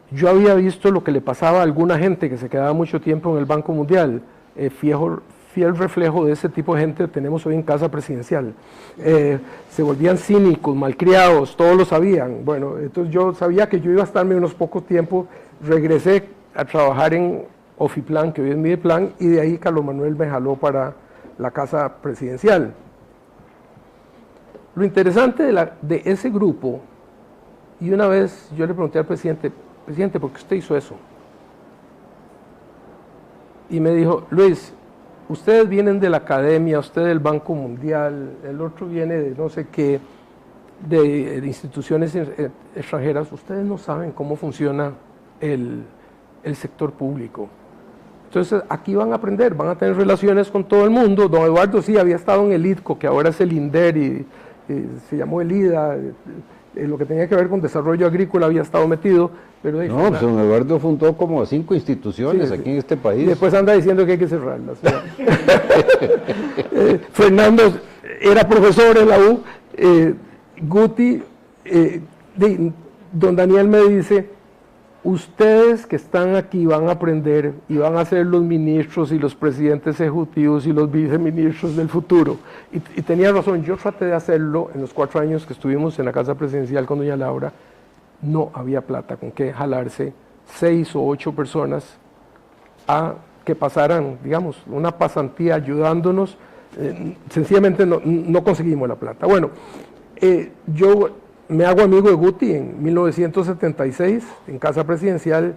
Yo había visto lo que le pasaba a alguna gente que se quedaba mucho tiempo en el Banco Mundial. Fiel reflejo de ese tipo de gente tenemos hoy en Casa Presidencial. Se volvían cínicos, malcriados, todos lo sabían. Bueno, entonces yo sabía que yo iba a estarme unos pocos tiempos. Regresé a trabajar en Ofiplan, que hoy es Mideplan, y de ahí Carlos Manuel me jaló para la Casa Presidencial. Lo interesante de ese grupo, y una vez yo le pregunté al presidente, ¿por qué usted hizo eso? Y me dijo, Luis, ustedes vienen de la academia, usted del Banco Mundial, el otro viene de no sé qué, de instituciones extranjeras, ustedes no saben cómo funciona el sector público. Entonces aquí van a aprender, van a tener relaciones con todo el mundo. Don Eduardo sí había estado en el IDCO, que ahora es el INDER, y se llamó el IDA, lo que tenía que ver con desarrollo agrícola había estado metido. Pero no, pues don Eduardo fundó como 5 instituciones aquí en este país. Y después anda diciendo que hay que cerrarlas. Fernando era profesor en la U. Guti, don Daniel me dice, ustedes que están aquí van a aprender y van a ser los ministros y los presidentes ejecutivos y los viceministros del futuro. Y tenía razón, yo traté de hacerlo en los 4 años que estuvimos en la Casa Presidencial con doña Laura. No había plata con que jalarse 6 o 8 personas a que pasaran, digamos, una pasantía ayudándonos. Sencillamente no conseguimos la plata. Bueno, yo me hago amigo de Guti en 1976 en Casa Presidencial,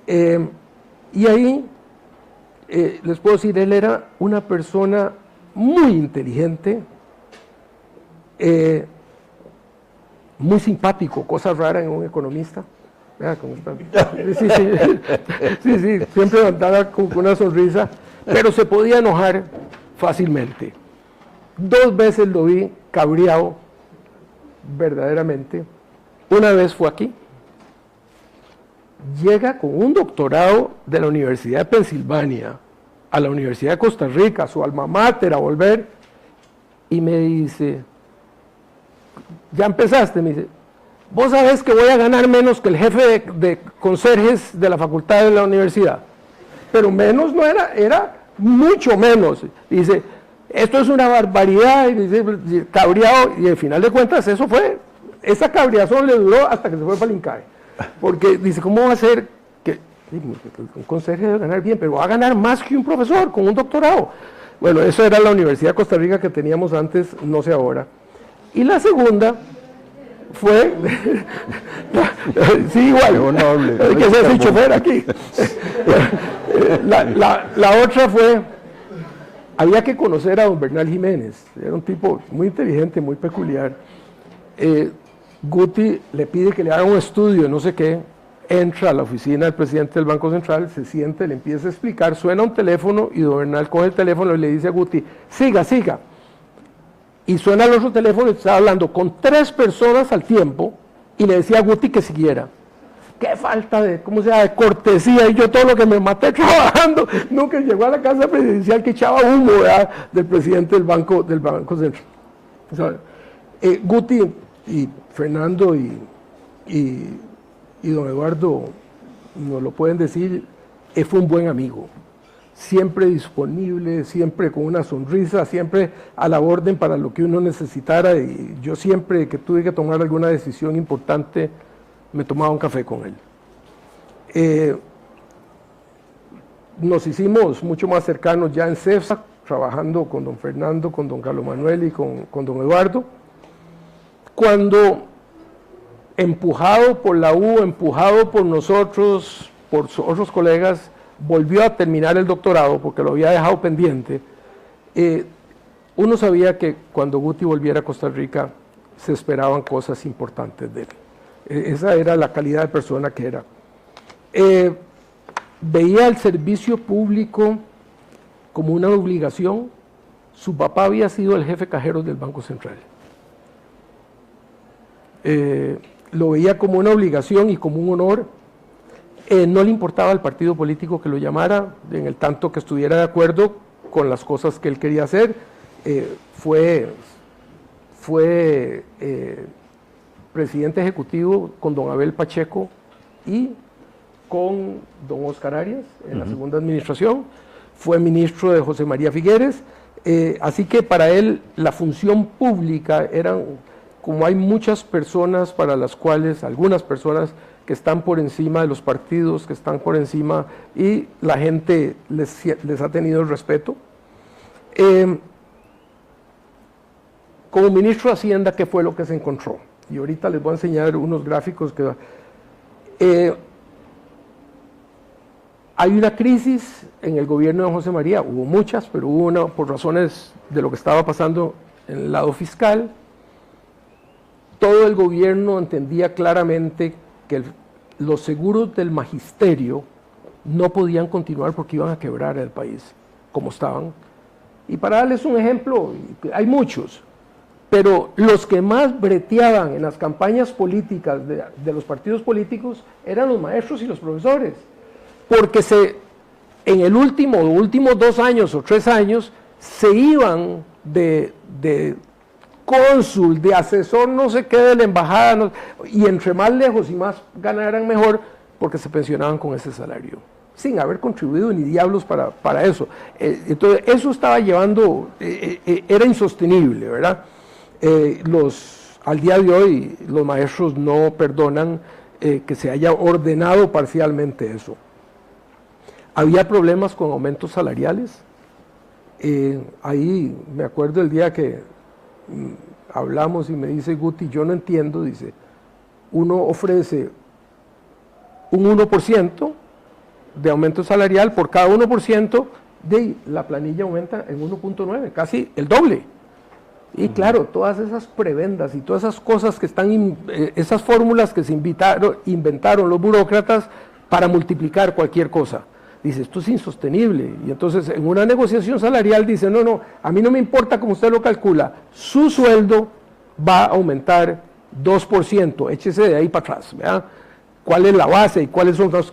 y ahí les puedo decir, él era una persona muy inteligente, muy simpático, cosa rara en un economista. Vea cómo está. Sí, siempre andaba con una sonrisa, pero se podía enojar fácilmente. 2 veces lo vi cabreado, verdaderamente. Una vez fue aquí. Llega con un doctorado de la Universidad de Pensilvania a la Universidad de Costa Rica, su alma mater, a volver, y me dice, ¿ya empezaste? Me dice, vos sabés que voy a ganar menos que el jefe de conserjes de la facultad de la universidad, pero menos no era, era mucho menos. Dice, esto es una barbaridad, y dice, cabreado, y al final de cuentas eso fue, esa cabreazón le duró hasta que se fue para el INCAE, porque dice, ¿cómo va a ser que un conserje debe ganar bien, pero va a ganar más que un profesor con un doctorado? Bueno, eso era la Universidad de Costa Rica que teníamos antes, no sé ahora. Y la segunda fue, sí, igual, que sea el chofer aquí. La otra fue, había que conocer a don Bernal Jiménez, era un tipo muy inteligente, muy peculiar. Guti le pide que le haga un estudio, no sé qué, entra a la oficina del presidente del Banco Central, se siente, le empieza a explicar, suena un teléfono y don Bernal coge el teléfono y le dice a Guti, siga. Y suena el otro teléfono y estaba hablando con 3 personas al tiempo y le decía a Guti que siguiera. Qué falta de, ¿cómo se llama?, de cortesía, y yo todo lo que me maté trabajando, nunca llegó a la casa presidencial que echaba humo, ¿verdad?, del presidente del Banco Central. O sea, Guti y Fernando y don Eduardo nos lo pueden decir, fue un buen amigo. Siempre disponible, siempre con una sonrisa, siempre a la orden para lo que uno necesitara, y yo siempre que tuve que tomar alguna decisión importante, me tomaba un café con él. Nos hicimos mucho más cercanos ya en CEFSA, trabajando con don Fernando, con don Carlos Manuel y con don Eduardo, cuando empujado por la U, empujado por nosotros, por otros colegas, volvió a terminar el doctorado porque lo había dejado pendiente. Uno sabía que cuando Guti volviera a Costa Rica se esperaban cosas importantes de él. Esa era la calidad de persona que era. Veía el servicio público como una obligación. Su papá había sido el jefe cajero del Banco Central. Lo veía como una obligación y como un honor. No le importaba al partido político que lo llamara, en el tanto que estuviera de acuerdo con las cosas que él quería hacer. Fue presidente ejecutivo con don Abel Pacheco y con don Oscar Arias en la segunda administración. Fue ministro de José María Figueres. Así que para él la función pública eran, como hay muchas personas para las cuales, algunas personas que están por encima de los partidos, que están por encima, y la gente les ha tenido el respeto. Como ministro de Hacienda, ¿qué fue lo que se encontró? Y ahorita les voy a enseñar unos gráficos que... hay una crisis en el gobierno de José María, hubo muchas, pero hubo una por razones de lo que estaba pasando en el lado fiscal. Todo el gobierno entendía claramente que los seguros del magisterio no podían continuar porque iban a quebrar el país como estaban. Y para darles un ejemplo, hay muchos, pero los que más breteaban en las campañas políticas de los partidos políticos eran los maestros y los profesores, porque en el últimos 2 años o 3 años se iban de cónsul, de asesor, no sé qué, de la embajada, y entre más lejos y más ganaran mejor, porque se pensionaban con ese salario, sin haber contribuido ni diablos para eso. Entonces, eso estaba llevando, era insostenible, ¿verdad? Al día de hoy, los maestros no perdonan que se haya ordenado parcialmente eso. Había problemas con aumentos salariales. Ahí me acuerdo el día que hablamos y me dice Guti, yo no entiendo, dice, uno ofrece un 1% de aumento salarial por cada 1%, la planilla aumenta en 1.9, casi el doble. Y claro, todas esas prebendas y todas esas cosas que están, esas fórmulas que se inventaron los burócratas para multiplicar cualquier cosa. Dice, esto es insostenible. Y entonces en una negociación salarial dice, no, a mí no me importa cómo usted lo calcula, su sueldo va a aumentar 2%, échese de ahí para atrás, ¿verdad? ¿Cuál es la base y cuáles son los...?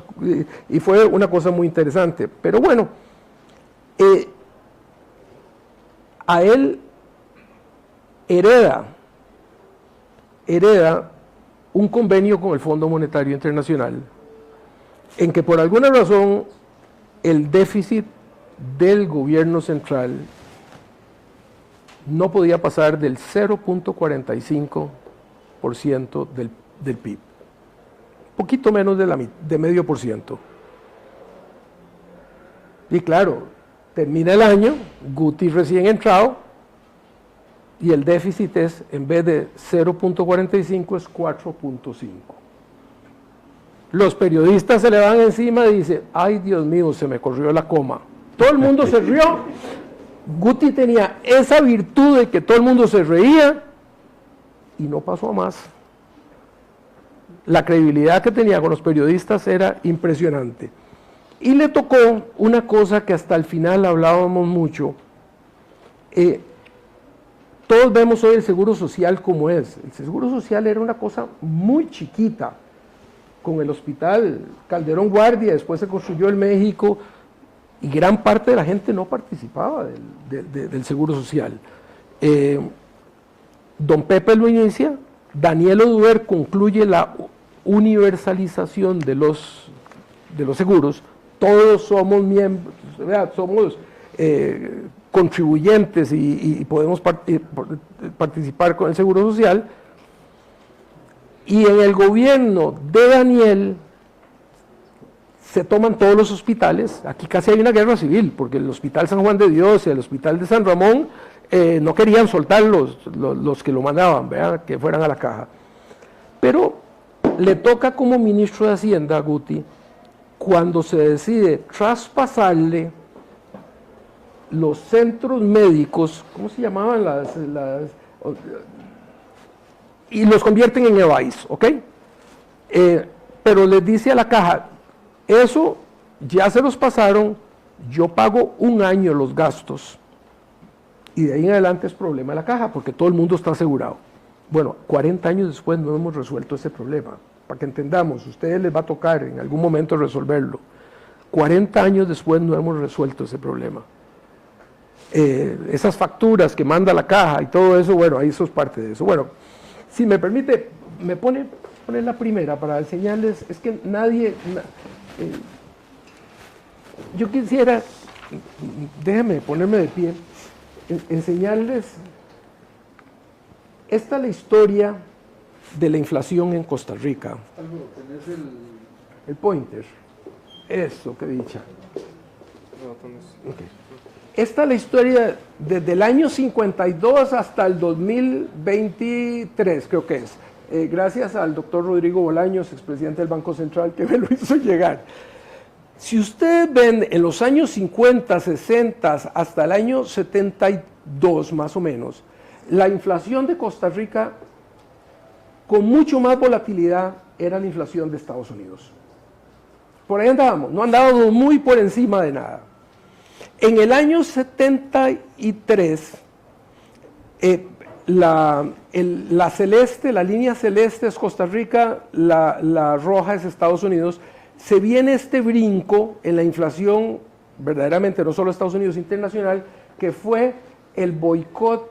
Y fue una cosa muy interesante. Pero bueno, a él hereda un convenio con el Fondo Monetario Internacional en que por alguna razón el déficit del gobierno central no podía pasar del 0.45% del PIB, poquito menos de medio por ciento. Y claro, termina el año, Guti recién entrado, y el déficit es, en vez de 0.45, es 4.5. Los periodistas se le van encima y dicen, ay Dios mío, se me corrió la coma. Todo el mundo se rió. Guti tenía esa virtud de que todo el mundo se reía y no pasó a más. La credibilidad que tenía con los periodistas era impresionante. Y le tocó una cosa que hasta el final hablábamos mucho. Todos vemos hoy el Seguro Social como es. El Seguro Social era una cosa muy chiquita. Con el hospital Calderón Guardia, después se construyó el México, y gran parte de la gente no participaba del Seguro Social. Don Pepe lo inicia, Daniel Oduber concluye la universalización de los seguros. Todos somos miembros, somos contribuyentes y podemos participar con el Seguro Social. Y en el gobierno de Daniel se toman todos los hospitales. Aquí casi hay una guerra civil, porque el Hospital San Juan de Dios y el Hospital de San Ramón no querían soltar los que lo mandaban, ¿verdad?, que fueran a la caja. Pero le toca como ministro de Hacienda a Guti, cuando se decide traspasarle los centros médicos, ¿cómo se llamaban y los convierten en EVAIS, ¿ok? Pero les dice a la caja, eso ya se los pasaron, yo pago un año los gastos, y de ahí en adelante es problema de la caja, porque todo el mundo está asegurado. Bueno, 40 años después no hemos resuelto ese problema, para que entendamos, a ustedes les va a tocar en algún momento resolverlo. 40 años después no hemos resuelto ese problema. Esas facturas que manda la caja y todo eso, bueno, ahí eso es parte de eso. Bueno, si me permite, me pone la primera para enseñarles, es que nadie, yo quisiera, déjenme ponerme de pie, enseñarles, esta es la historia de la inflación en Costa Rica. ¿Tenés el pointer? Eso, qué dicha. Okay. Esta es la historia desde el año 52 hasta el 2023, creo que es. Gracias al doctor Rodrigo Bolaños, expresidente del Banco Central, que me lo hizo llegar. Si ustedes ven en los años 50, 60, hasta el año 72 más o menos, la inflación de Costa Rica, con mucho más volatilidad, era la inflación de Estados Unidos. Por ahí andábamos, no andábamos muy por encima de nada. En el año 73, la celeste, la línea celeste es Costa Rica, la roja es Estados Unidos. Se viene este brinco en la inflación, verdaderamente no solo Estados Unidos, internacional, que fue el boicot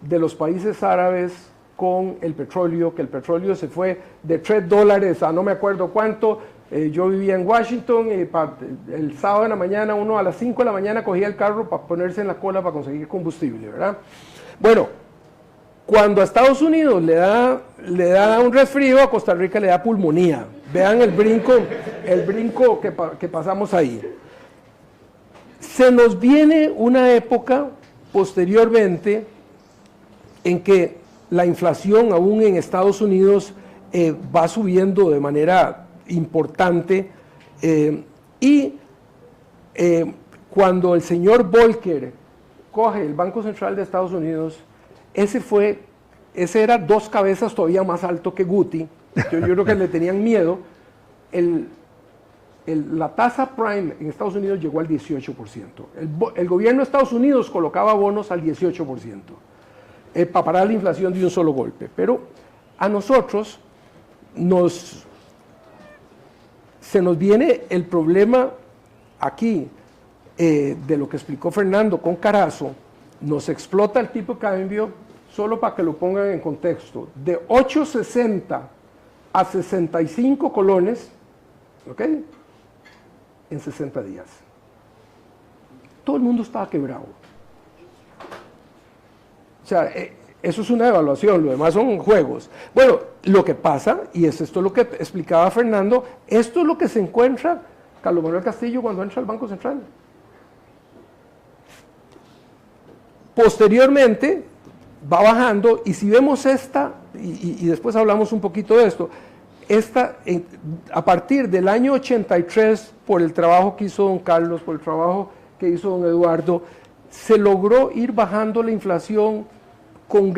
de los países árabes con el petróleo, que el petróleo se fue de $3 a no me acuerdo cuánto. Yo vivía en Washington y el sábado en la mañana, uno a las 5 de la mañana cogía el carro para ponerse en la cola para conseguir combustible, ¿verdad? Bueno, cuando a Estados Unidos le da un resfrío, a Costa Rica le da pulmonía. Vean el brinco que pasamos ahí. Se nos viene una época posteriormente en que la inflación aún en Estados Unidos va subiendo de manera importante Y cuando el señor Volcker coge el Banco Central de Estados Unidos, ese era 2 cabezas todavía más alto que Guti. Yo creo que le tenían miedo. La tasa prime en Estados Unidos llegó al 18%. El gobierno de Estados Unidos colocaba bonos al 18%, para parar la inflación de un solo golpe. Pero a nosotros se nos viene el problema aquí, de lo que explicó Fernando con Carazo. Nos explota el tipo de cambio, solo para que lo pongan en contexto, de 8.60 a 65 colones, ¿ok?, en 60 días. Todo el mundo estaba quebrado. O sea, eso es una evaluación, lo demás son juegos. Bueno, lo que pasa, y esto es lo que explicaba Fernando, esto es lo que se encuentra Carlos Manuel Castillo cuando entra al Banco Central. Posteriormente va bajando, y si vemos esta, y después hablamos un poquito de esto, a partir del año 83, por el trabajo que hizo don Carlos, por el trabajo que hizo don Eduardo, se logró ir bajando la inflación con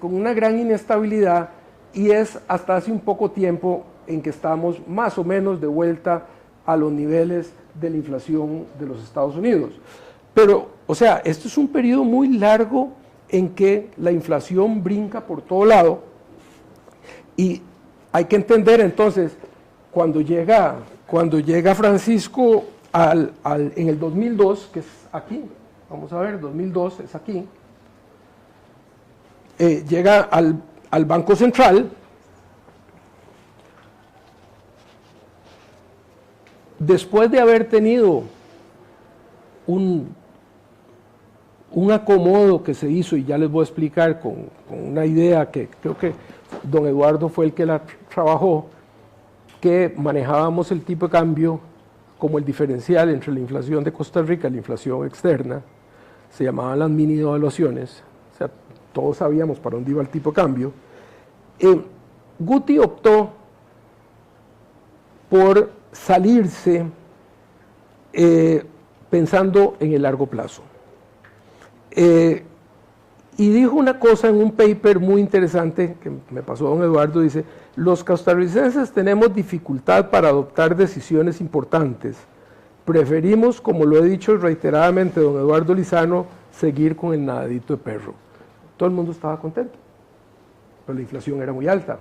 una gran inestabilidad, y es hasta hace un poco tiempo en que estamos más o menos de vuelta a los niveles de la inflación de los Estados Unidos. Pero, o sea, esto es un periodo muy largo en que la inflación brinca por todo lado, y hay que entender entonces, cuando llega Francisco en el 2002, que es aquí, vamos a ver, 2002 es aquí, llega al Banco Central, después de haber tenido un acomodo que se hizo, y ya les voy a explicar con una idea que creo que don Eduardo fue el que la trabajó, que manejábamos el tipo de cambio como el diferencial entre la inflación de Costa Rica y la inflación externa. Se llamaban las mini devaluaciones, o sea, todos sabíamos para dónde iba el tipo de cambio. Guti optó por salirse pensando en el largo plazo. Y dijo una cosa en un paper muy interesante que me pasó don Eduardo, dice: los costarricenses tenemos dificultad para adoptar decisiones importantes. Preferimos, como lo he dicho reiteradamente don Eduardo Lizano, seguir con el nadadito de perro. Todo el mundo estaba contento, pero la inflación era muy alta.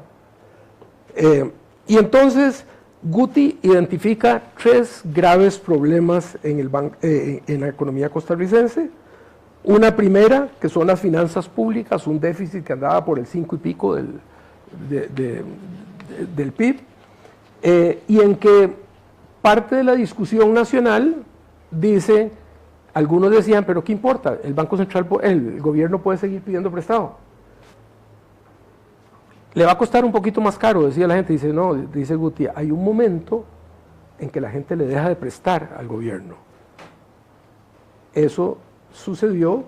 Y entonces Guti identifica 3 graves problemas en la economía costarricense. Una primera, que son las finanzas públicas, un déficit que andaba por el 5 y pico del PIB, y en que parte de la discusión nacional dice, algunos decían, pero ¿qué importa? El Banco Central, el gobierno puede seguir pidiendo prestado. Le va a costar un poquito más caro, decía la gente. Dice, no, dice Guti, hay un momento en que la gente le deja de prestar al gobierno. Eso sucedió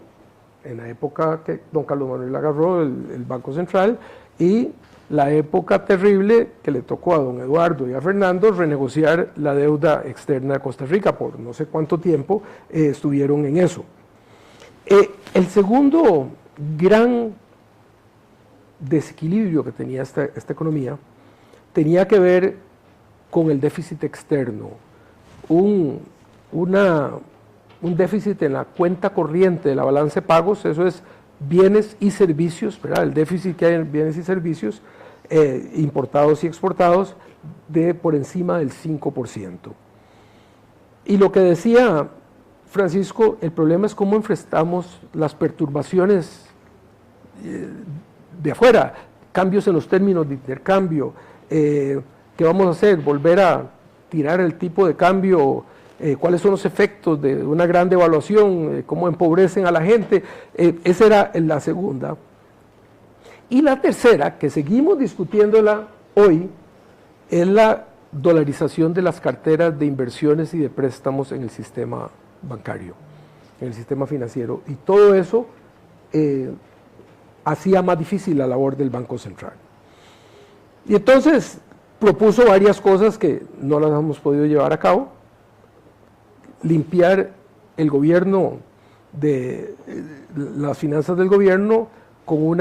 en la época que don Carlos Manuel agarró el Banco Central, y la época terrible que le tocó a don Eduardo y a Fernando renegociar la deuda externa de Costa Rica. Por no sé cuánto tiempo estuvieron en eso. El segundo gran desequilibrio que tenía esta economía tenía que ver con el déficit externo, un déficit en la cuenta corriente de la balanza de pagos, eso es bienes y servicios, ¿verdad? El déficit que hay en bienes y servicios importados y exportados de por encima del 5%. Y lo que decía Francisco, el problema es cómo enfrentamos las perturbaciones de afuera, cambios en los términos de intercambio, ¿qué vamos a hacer? ¿Volver a tirar el tipo de cambio? ¿Cuáles son los efectos de una gran devaluación? ¿Cómo empobrecen a la gente? Esa era la segunda. Y la tercera, que seguimos discutiéndola hoy, es la dolarización de las carteras de inversiones y de préstamos en el sistema bancario, en el sistema financiero. Y todo eso hacía más difícil la labor del Banco Central. Y entonces propuso varias cosas que no las hemos podido llevar a cabo. limpiar el gobierno de las finanzas del gobierno con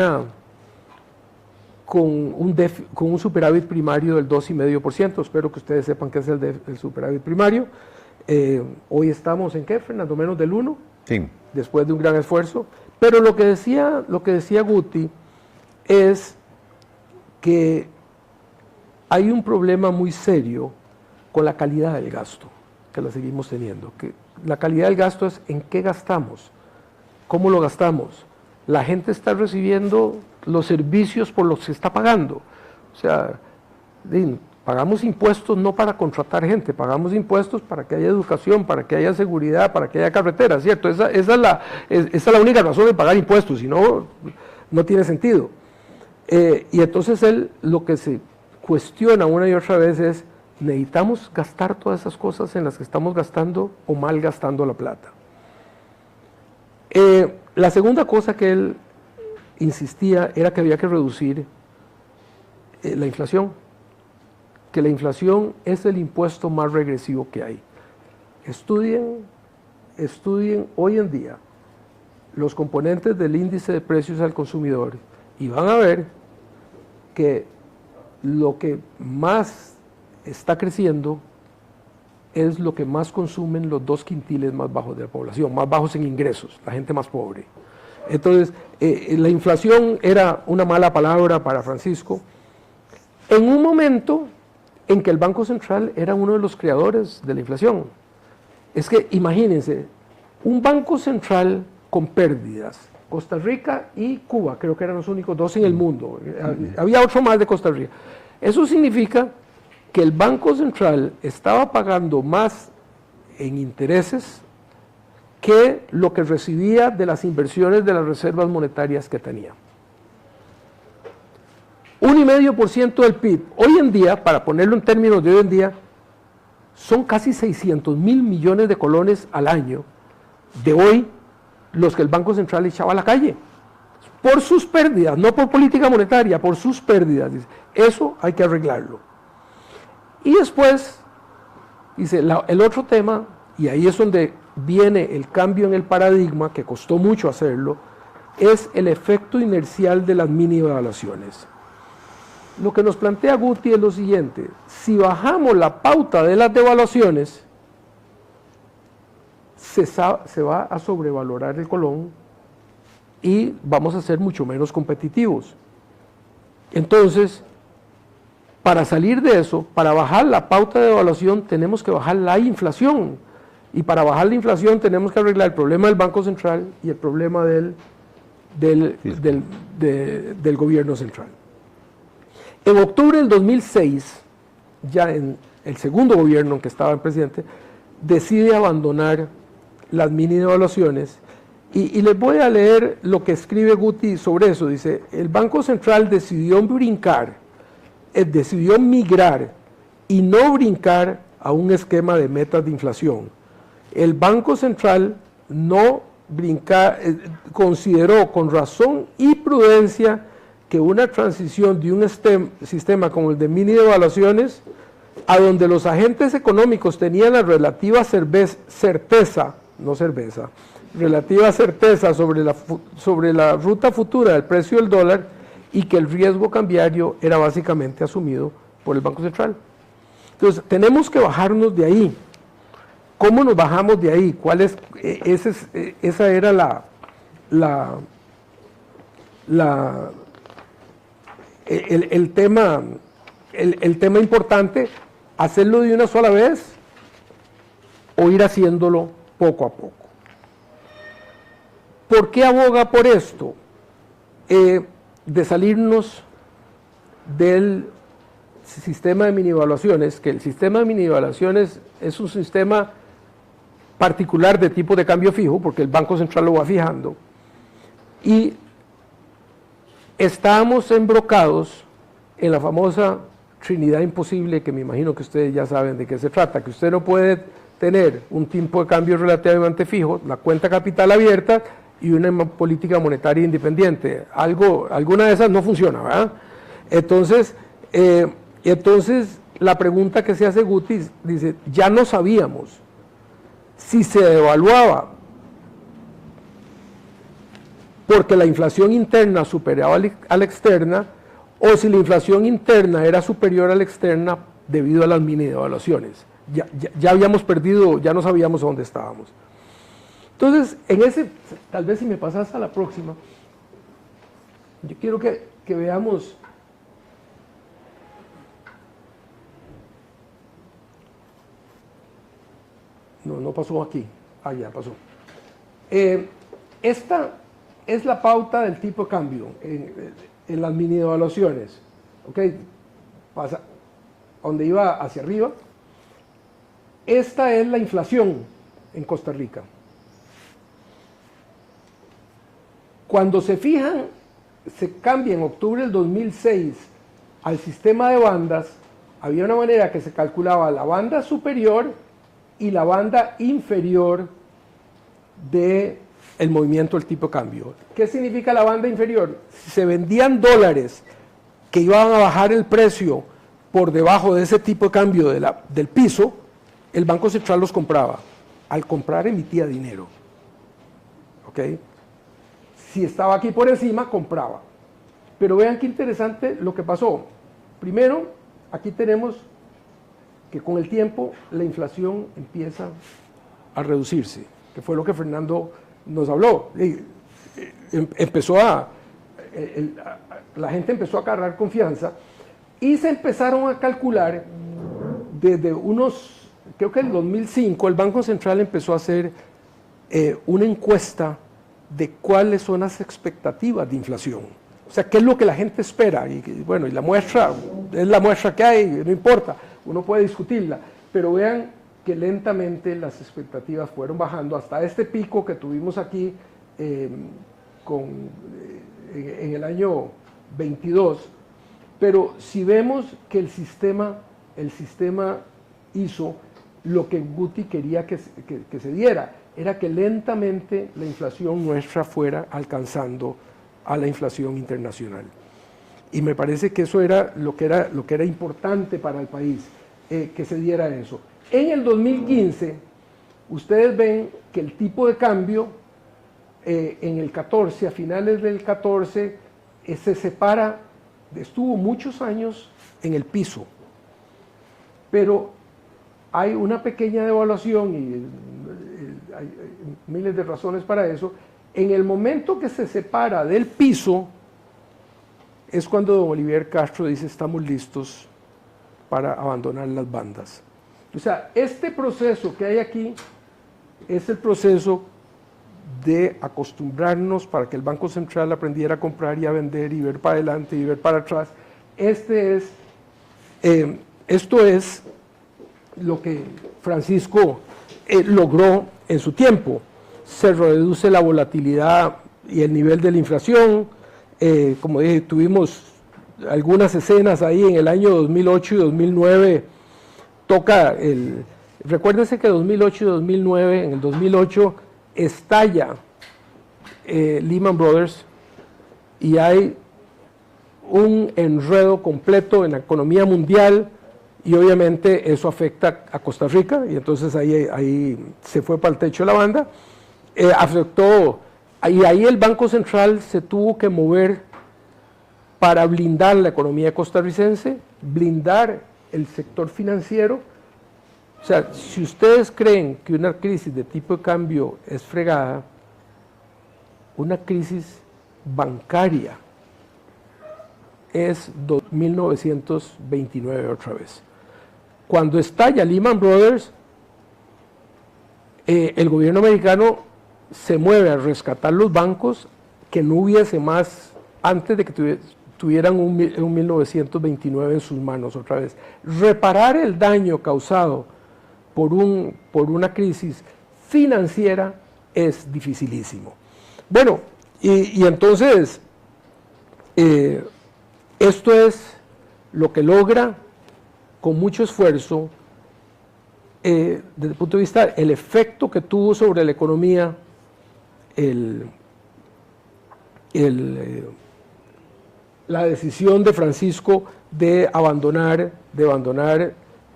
un superávit primario del 2,5%. Espero que ustedes sepan qué es el superávit primario. Hoy estamos en ¿qué, Fernando? Menos del 1, Sí. después de un gran esfuerzo. Pero lo que decía Guti es que hay un problema muy serio con la calidad del gasto, que la seguimos teniendo. Que la calidad del gasto es en qué gastamos, cómo lo gastamos. La gente está recibiendo los servicios por los que está pagando. O sea, pagamos impuestos no para contratar gente, pagamos impuestos para que haya educación, para que haya seguridad, para que haya carreteras, ¿cierto? Esa es la única razón de pagar impuestos, si no, no tiene sentido. Y entonces lo que se cuestiona una y otra vez es, ¿necesitamos gastar todas esas cosas en las que estamos gastando o mal gastando la plata? La segunda cosa que él insistía era que había que reducir la inflación, que la inflación es el impuesto más regresivo que hay. Estudien hoy en día los componentes del índice de precios al consumidor y van a ver que lo que más está creciendo es lo que más consumen los 2 quintiles más bajos de la población, más bajos en ingresos, la gente más pobre. Entonces, la inflación era una mala palabra para Francisco, en un momento en que el Banco Central era uno de los creadores de la inflación. Es que, imagínense, un Banco Central con pérdidas, Costa Rica y Cuba, creo que eran los únicos 2 en el mundo, había otro más de Costa Rica. Eso significa que el Banco Central estaba pagando más en intereses que lo que recibía de las inversiones de las reservas monetarias que tenía. 1,5% del PIB. Hoy en día, para ponerlo en términos de hoy en día, son casi 600,000 millones de colones al año de hoy los que el Banco Central echaba a la calle. Por sus pérdidas, no por política monetaria, por sus pérdidas. Dice, eso hay que arreglarlo. Y después, dice, el otro tema, y ahí es donde viene el cambio en el paradigma, que costó mucho hacerlo, es el efecto inercial de las mini devaluaciones. Lo que nos plantea Guti es lo siguiente: si bajamos la pauta de las devaluaciones, se va a sobrevalorar el colón y vamos a ser mucho menos competitivos. Entonces, para salir de eso, para bajar la pauta de devaluación, tenemos que bajar la inflación. Y para bajar la inflación tenemos que arreglar el problema del Banco Central y el problema del gobierno central. En octubre del 2006, ya en el segundo gobierno en que estaba el presidente, decide abandonar las mini devaluaciones. Y les voy a leer lo que escribe Guti sobre eso. Dice, el Banco Central decidió migrar y no brincar a un esquema de metas de inflación. El Banco Central consideró con razón y prudencia que una transición de un sistema como el de mini devaluaciones, a donde los agentes económicos tenían la relativa certeza sobre la ruta futura del precio del dólar y que el riesgo cambiario era básicamente asumido por el Banco Central. Entonces, tenemos que bajarnos de ahí. ¿Cómo nos bajamos de ahí? Esa era el tema importante, hacerlo de una sola vez o ir haciéndolo poco a poco. ¿Por qué aboga por esto? De salirnos del sistema de mini evaluaciones, que el sistema de mini evaluaciones es un sistema particular de tipo de cambio fijo, porque el Banco Central lo va fijando, y estamos embrocados en la famosa Trinidad imposible, que me imagino que ustedes ya saben de qué se trata, que usted no puede tener un tipo de cambio relativamente fijo, la cuenta capital abierta y una política monetaria independiente. Alguna de esas no funciona, ¿verdad? Entonces la pregunta que se hace Guti dice, ya no sabíamos si se devaluaba porque la inflación interna superaba a la externa, o si la inflación interna era superior a la externa debido a las mini devaluaciones. Ya habíamos perdido, ya no sabíamos dónde estábamos. Entonces, en ese, tal vez si me pasas a la próxima, yo quiero que veamos no pasó aquí, ya pasó. Esta es la pauta del tipo de cambio en las mini devaluaciones, ¿ok? Pasa, donde iba hacia arriba. Esta es la inflación en Costa Rica. Cuando se fijan, se cambia en octubre del 2006 al sistema de bandas, había una manera que se calculaba la banda superior y la banda inferior del movimiento del tipo de cambio. ¿Qué significa la banda inferior? Si se vendían dólares que iban a bajar el precio por debajo de ese tipo de cambio del piso, el Banco Central los compraba. Al comprar emitía dinero. ¿Ok? Si estaba aquí por encima, compraba. Pero vean qué interesante lo que pasó. Primero, aquí tenemos que con el tiempo la inflación empieza a reducirse, que fue lo que Fernando nos habló. La gente empezó a agarrar confianza y se empezaron a calcular desde creo que en el 2005 el Banco Central empezó a hacer una encuesta de cuáles son las expectativas de inflación. O sea, qué es lo que la gente espera. Y bueno, y la muestra es la muestra que hay, no importa, uno puede discutirla, pero vean que lentamente las expectativas fueron bajando hasta este pico que tuvimos aquí en el año 22. Pero si vemos que el sistema hizo lo que Guti quería que se diera, era que lentamente la inflación nuestra fuera alcanzando a la inflación internacional. Y me parece que eso era lo que era importante para el país, que se diera eso. En el 2015, ustedes ven que el tipo de cambio en el 14, a finales del 14, se separa, estuvo muchos años en el piso, pero hay una pequeña devaluación y hay miles de razones para eso. En el momento que se separa del piso es cuando don Olivier Castro dice estamos listos para abandonar las bandas. O sea, este proceso que hay aquí es el proceso de acostumbrarnos para que el Banco Central aprendiera a comprar y a vender y ver para adelante y ver para atrás. Esto es lo que Francisco logró en su tiempo. Se reduce la volatilidad y el nivel de la inflación. Como dije, tuvimos algunas escenas ahí en el año 2008 y 2009. Recuérdense que 2008 y 2009, en el 2008 estalla Lehman Brothers y hay un enredo completo en la economía mundial y obviamente eso afecta a Costa Rica y entonces ahí se fue para el techo de la banda. Afectó, y ahí el Banco Central se tuvo que mover para blindar la economía costarricense, blindar el sector financiero. O sea, si ustedes creen que una crisis de tipo de cambio es fregada, una crisis bancaria es 1929 otra vez. Cuando estalla Lehman Brothers, el gobierno americano se mueve a rescatar los bancos que no hubiese más antes de que tuvieran un 1929 en sus manos otra vez. Reparar el daño causado por una crisis financiera es dificilísimo. Bueno, y entonces esto es lo que logra con mucho esfuerzo desde el punto de vista el efecto que tuvo sobre la economía la decisión de Francisco de abandonar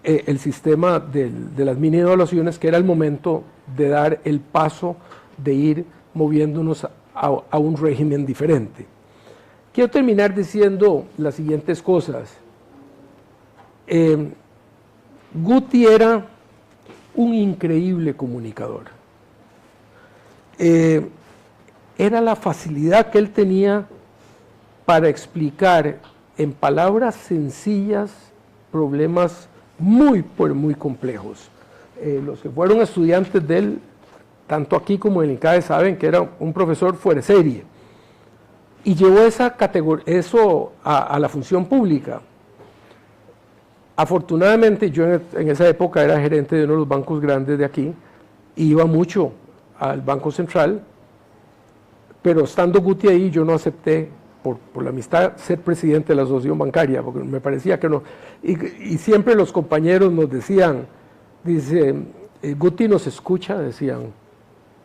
el sistema de las mini evaluaciones, que era el momento de dar el paso de ir moviéndonos a un régimen diferente. Quiero terminar diciendo las siguientes cosas. Guti era un increíble comunicador. Era la facilidad que él tenía para explicar en palabras sencillas problemas muy complejos. Los que fueron estudiantes de él, tanto aquí como en el INCAE, saben que era un profesor fuera de serie. Y llevó eso a la función pública. Afortunadamente, yo en esa época era gerente de uno de los bancos grandes de aquí, y iba mucho al Banco Central, pero estando Guti ahí, yo no acepté, por la amistad, ser presidente de la asociación bancaria, porque me parecía que no. Y siempre los compañeros nos decían, dice, Guti nos escucha, decían,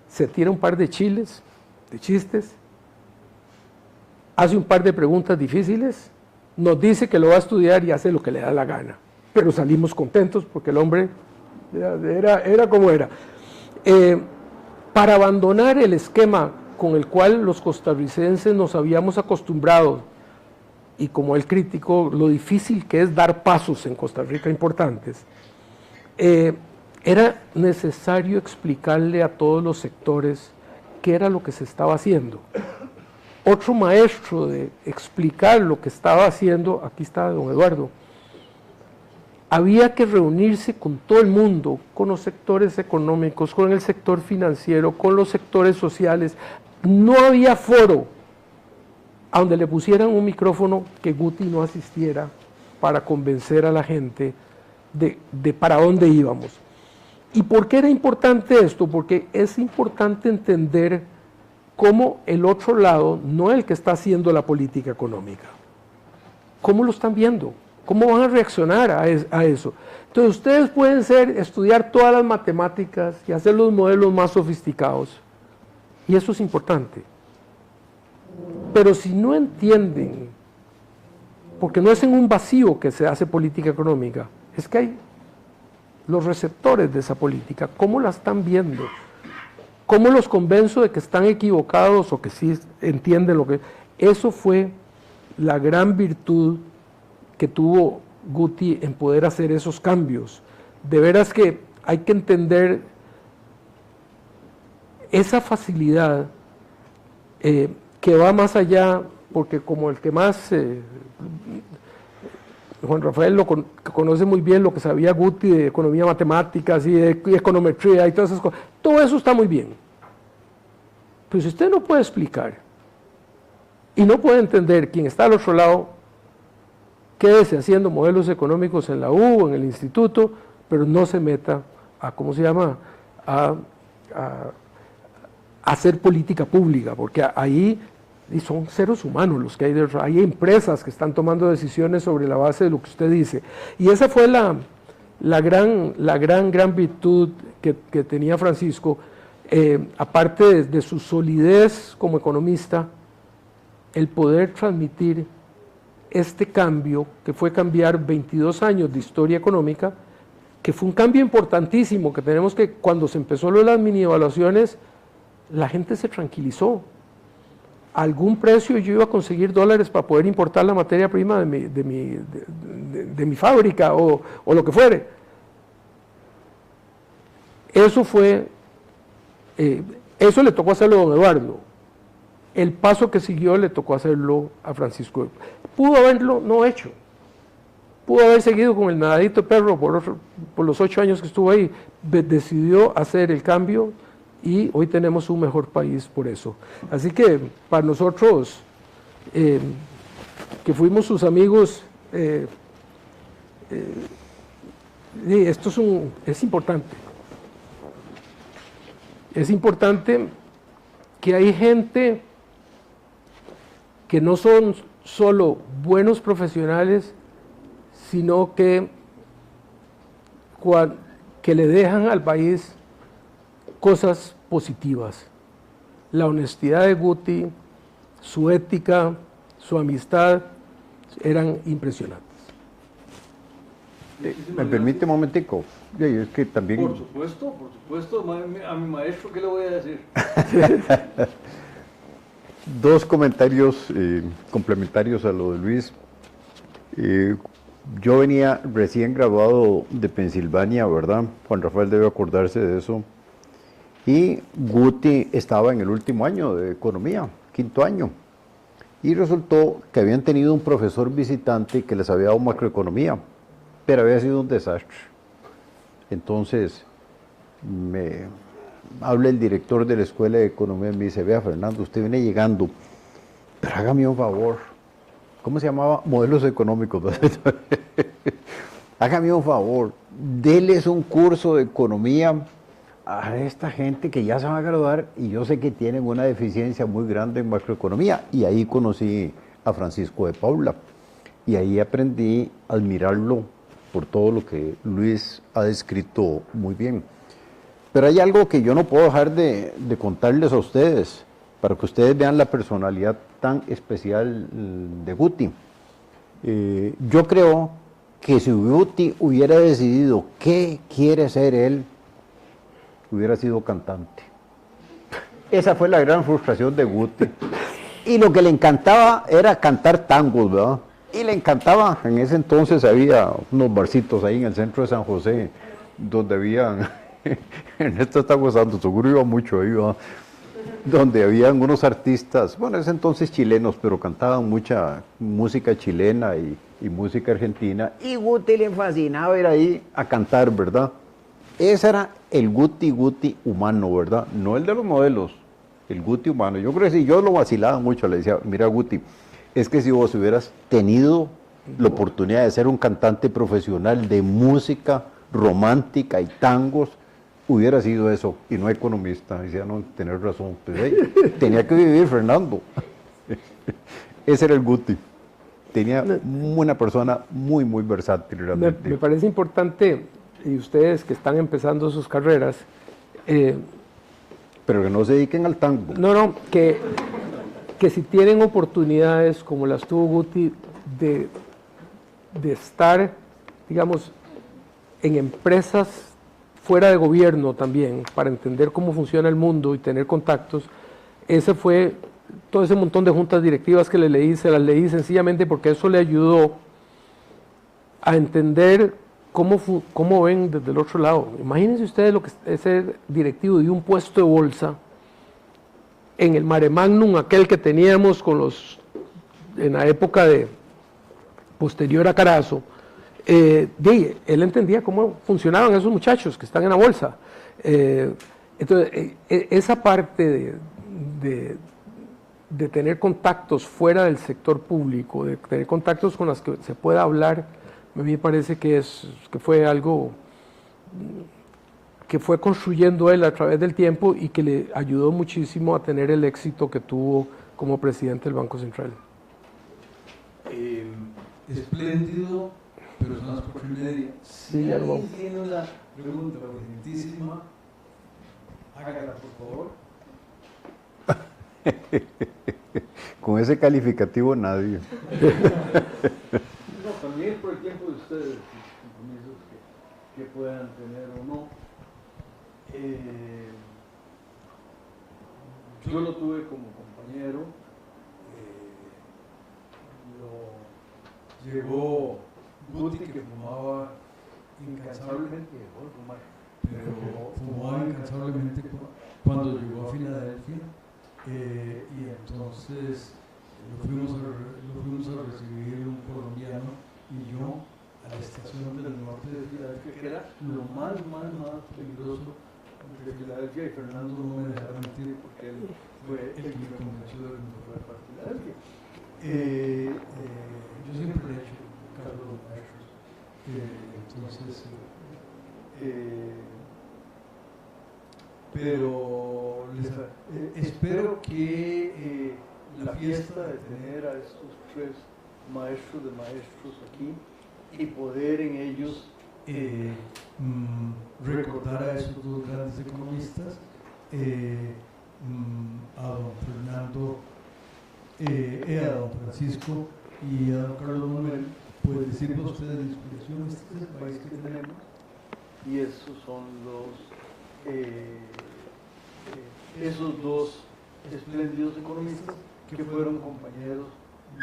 se tira un par de chiles, de chistes, hace un par de preguntas difíciles, nos dice que lo va a estudiar y hace lo que le da la gana. Pero salimos contentos porque el hombre era como era. Para abandonar el esquema con el cual los costarricenses nos habíamos acostumbrado, y como él criticó, lo difícil que es dar pasos en Costa Rica importantes, era necesario explicarle a todos los sectores qué era lo que se estaba haciendo. Otro maestro de explicar lo que estaba haciendo, aquí está don Eduardo, había que reunirse con todo el mundo, con los sectores económicos, con el sector financiero, con los sectores sociales. No había foro a donde le pusieran un micrófono que Guti no asistiera para convencer a la gente de para dónde íbamos. ¿Y por qué era importante esto? Porque es importante entender cómo el otro lado, no el que está haciendo la política económica, cómo lo están viendo, cómo van a reaccionar a eso. Entonces ustedes pueden estudiar todas las matemáticas y hacer los modelos más sofisticados, y eso es importante. Pero si no entienden, porque no es en un vacío que se hace política económica, es que hay los receptores de esa política, ¿cómo la están viendo? ¿Cómo los convenzo de que están equivocados o que sí entienden lo que...? Eso fue la gran virtud que tuvo Guti en poder hacer esos cambios. De veras que hay que entender esa facilidad que va más allá, porque como el que más... Juan Rafael conoce muy bien lo que sabía Guti de economía matemáticas y de econometría y todas esas cosas. Todo eso está muy bien. Pero si usted no puede explicar y no puede entender quién está al otro lado, quédese haciendo modelos económicos en la U o en el instituto, pero no se meta a, ¿cómo se llama?, a hacer política pública, porque ahí son seres humanos los que hay dentro, hay empresas que están tomando decisiones sobre la base de lo que usted dice. Y esa fue la gran virtud que tenía Francisco, aparte de su solidez como economista, el poder transmitir este cambio, que fue cambiar 22 años de historia económica, que fue un cambio importantísimo, que tenemos que, cuando se empezó lo de las mini evaluaciones, la gente se tranquilizó. A algún precio yo iba a conseguir dólares para poder importar la materia prima de mi fábrica o lo que fuere. Eso fue, eso le tocó hacerlo a don Eduardo. El paso que siguió le tocó hacerlo a Francisco. Pudo haberlo no hecho. Pudo haber seguido con el nadadito perro por los 8 años que estuvo ahí. Decidió hacer el cambio y hoy tenemos un mejor país por eso. Así que para nosotros, que fuimos sus amigos, esto es importante. Es importante que hay gente que no son solo buenos profesionales, sino que le dejan al país cosas positivas. La honestidad de Guti, su ética, su amistad, eran impresionantes. ¿Me permite un momentico? Es que también... Por supuesto, a mi maestro, ¿qué le voy a decir? Dos comentarios complementarios a lo de Luis. Yo venía recién graduado de Pensilvania, ¿verdad? Juan Rafael debe acordarse de eso. Y Guti estaba en el último año de economía, quinto año. Y resultó que habían tenido un profesor visitante que les había dado macroeconomía, pero había sido un desastre. Entonces me habla el director de la Escuela de Economía y me dice: vea, Fernando, usted viene llegando, pero hágame un favor. ¿Cómo se llamaba? Modelos económicos. Hágame un favor, déles un curso de economía a esta gente que ya se va a graduar y yo sé que tienen una deficiencia muy grande en macroeconomía. Y ahí conocí a Francisco de Paula y ahí aprendí a admirarlo por todo lo que Luis ha descrito muy bien. Pero hay algo que yo no puedo dejar de contarles a ustedes, para que ustedes vean la personalidad tan especial de Guti. Yo creo que si Guti hubiera decidido qué quiere ser él, hubiera sido cantante. Esa fue la gran frustración de Guti. Y lo que le encantaba era cantar tangos, ¿verdad? Y le encantaba, en ese entonces había unos barcitos ahí en el centro de San José, donde habían, Ernesto está gozando, seguro iba mucho ahí, ¿verdad? Donde habían unos artistas, bueno, en ese entonces chilenos, pero cantaban mucha música chilena y música argentina, y Guti le fascinaba ir ahí a cantar, ¿verdad? Ese era el Guti humano, ¿verdad? No el de los modelos, el Guti humano. Yo creo que si yo lo vacilaba mucho, le decía: mira, Guti, es que si vos hubieras tenido la oportunidad de ser un cantante profesional de música romántica y tangos, hubiera sido eso, y no economista. Decía: no, tenés razón, pues, hey, tenía que vivir, Fernando. Ese era el Guti. Tenía una persona muy, muy versátil realmente. Me parece importante, y ustedes que están empezando sus carreras, pero que no se dediquen al tango. No, que si tienen oportunidades como las tuvo Guti de estar, digamos, en empresas fuera de gobierno también, para entender cómo funciona el mundo y tener contactos, ese fue todo ese montón de juntas directivas que le leí, se las leí sencillamente porque eso le ayudó a entender cómo ven desde el otro lado. Imagínense ustedes lo que es ser directivo de un puesto de bolsa en el mare magnum, aquel que teníamos en la época posterior a Carazo. Él entendía cómo funcionaban esos muchachos que están en la bolsa. Entonces, esa parte de tener contactos fuera del sector público, de tener contactos con los que se pueda hablar, a mí me parece que fue algo que fue construyendo él a través del tiempo y que le ayudó muchísimo a tener el éxito que tuvo como presidente del Banco Central. Espléndido, pero son las 4:30. Sí, ya lo vamos. Tiene una pregunta urgentísima, hágala por favor. Con ese calificativo nadie. No, también por el tiempo de ustedes, los compromisos que puedan tener o no. Yo lo tuve como compañero, llegó Guti, que fumaba incansablemente, dejó de fumar, pero fumaba incansablemente cuando llegó a Filadelfia, y entonces lo fuimos a recibir un colombiano y yo a la estación del norte de Filadelfia, que era lo más peligroso de Filadelfia, y Fernando no me dejará mentir porque él fue el que me convenció de que me fuera para Filadelfia. Yo siempre le he hecho cargo de los maestros, entonces, pero espero que la fiesta de tener a estos 3 maestros de maestros aquí y poder en ellos recordar a esos 2 grandes economistas, a don Fernando, a don Francisco y a don Carlos Manuel, pues les sirva a ustedes de inspiración. Este es el país que tenemos y esos dos espléndidos economistas que fueron compañeros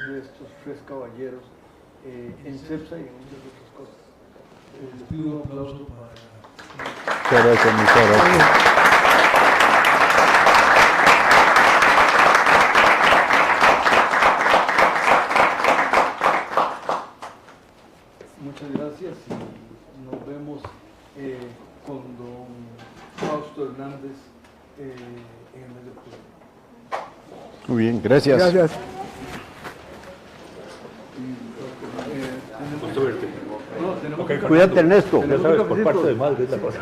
de estos tres caballeros en CEPSA y en muchas otras cosas. Les pido un aplauso para... Muchas gracias, muchas gracias. Muchas gracias y nos vemos con don Fausto Hernández en el mes de octubre. Muy bien, gracias. Gracias. Cuídate, Ernesto. Ya sabes, por parte de madre es la cosa.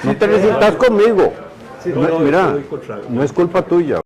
No te necesitas conmigo. No, Mira, estoy contra- no es culpa tuya.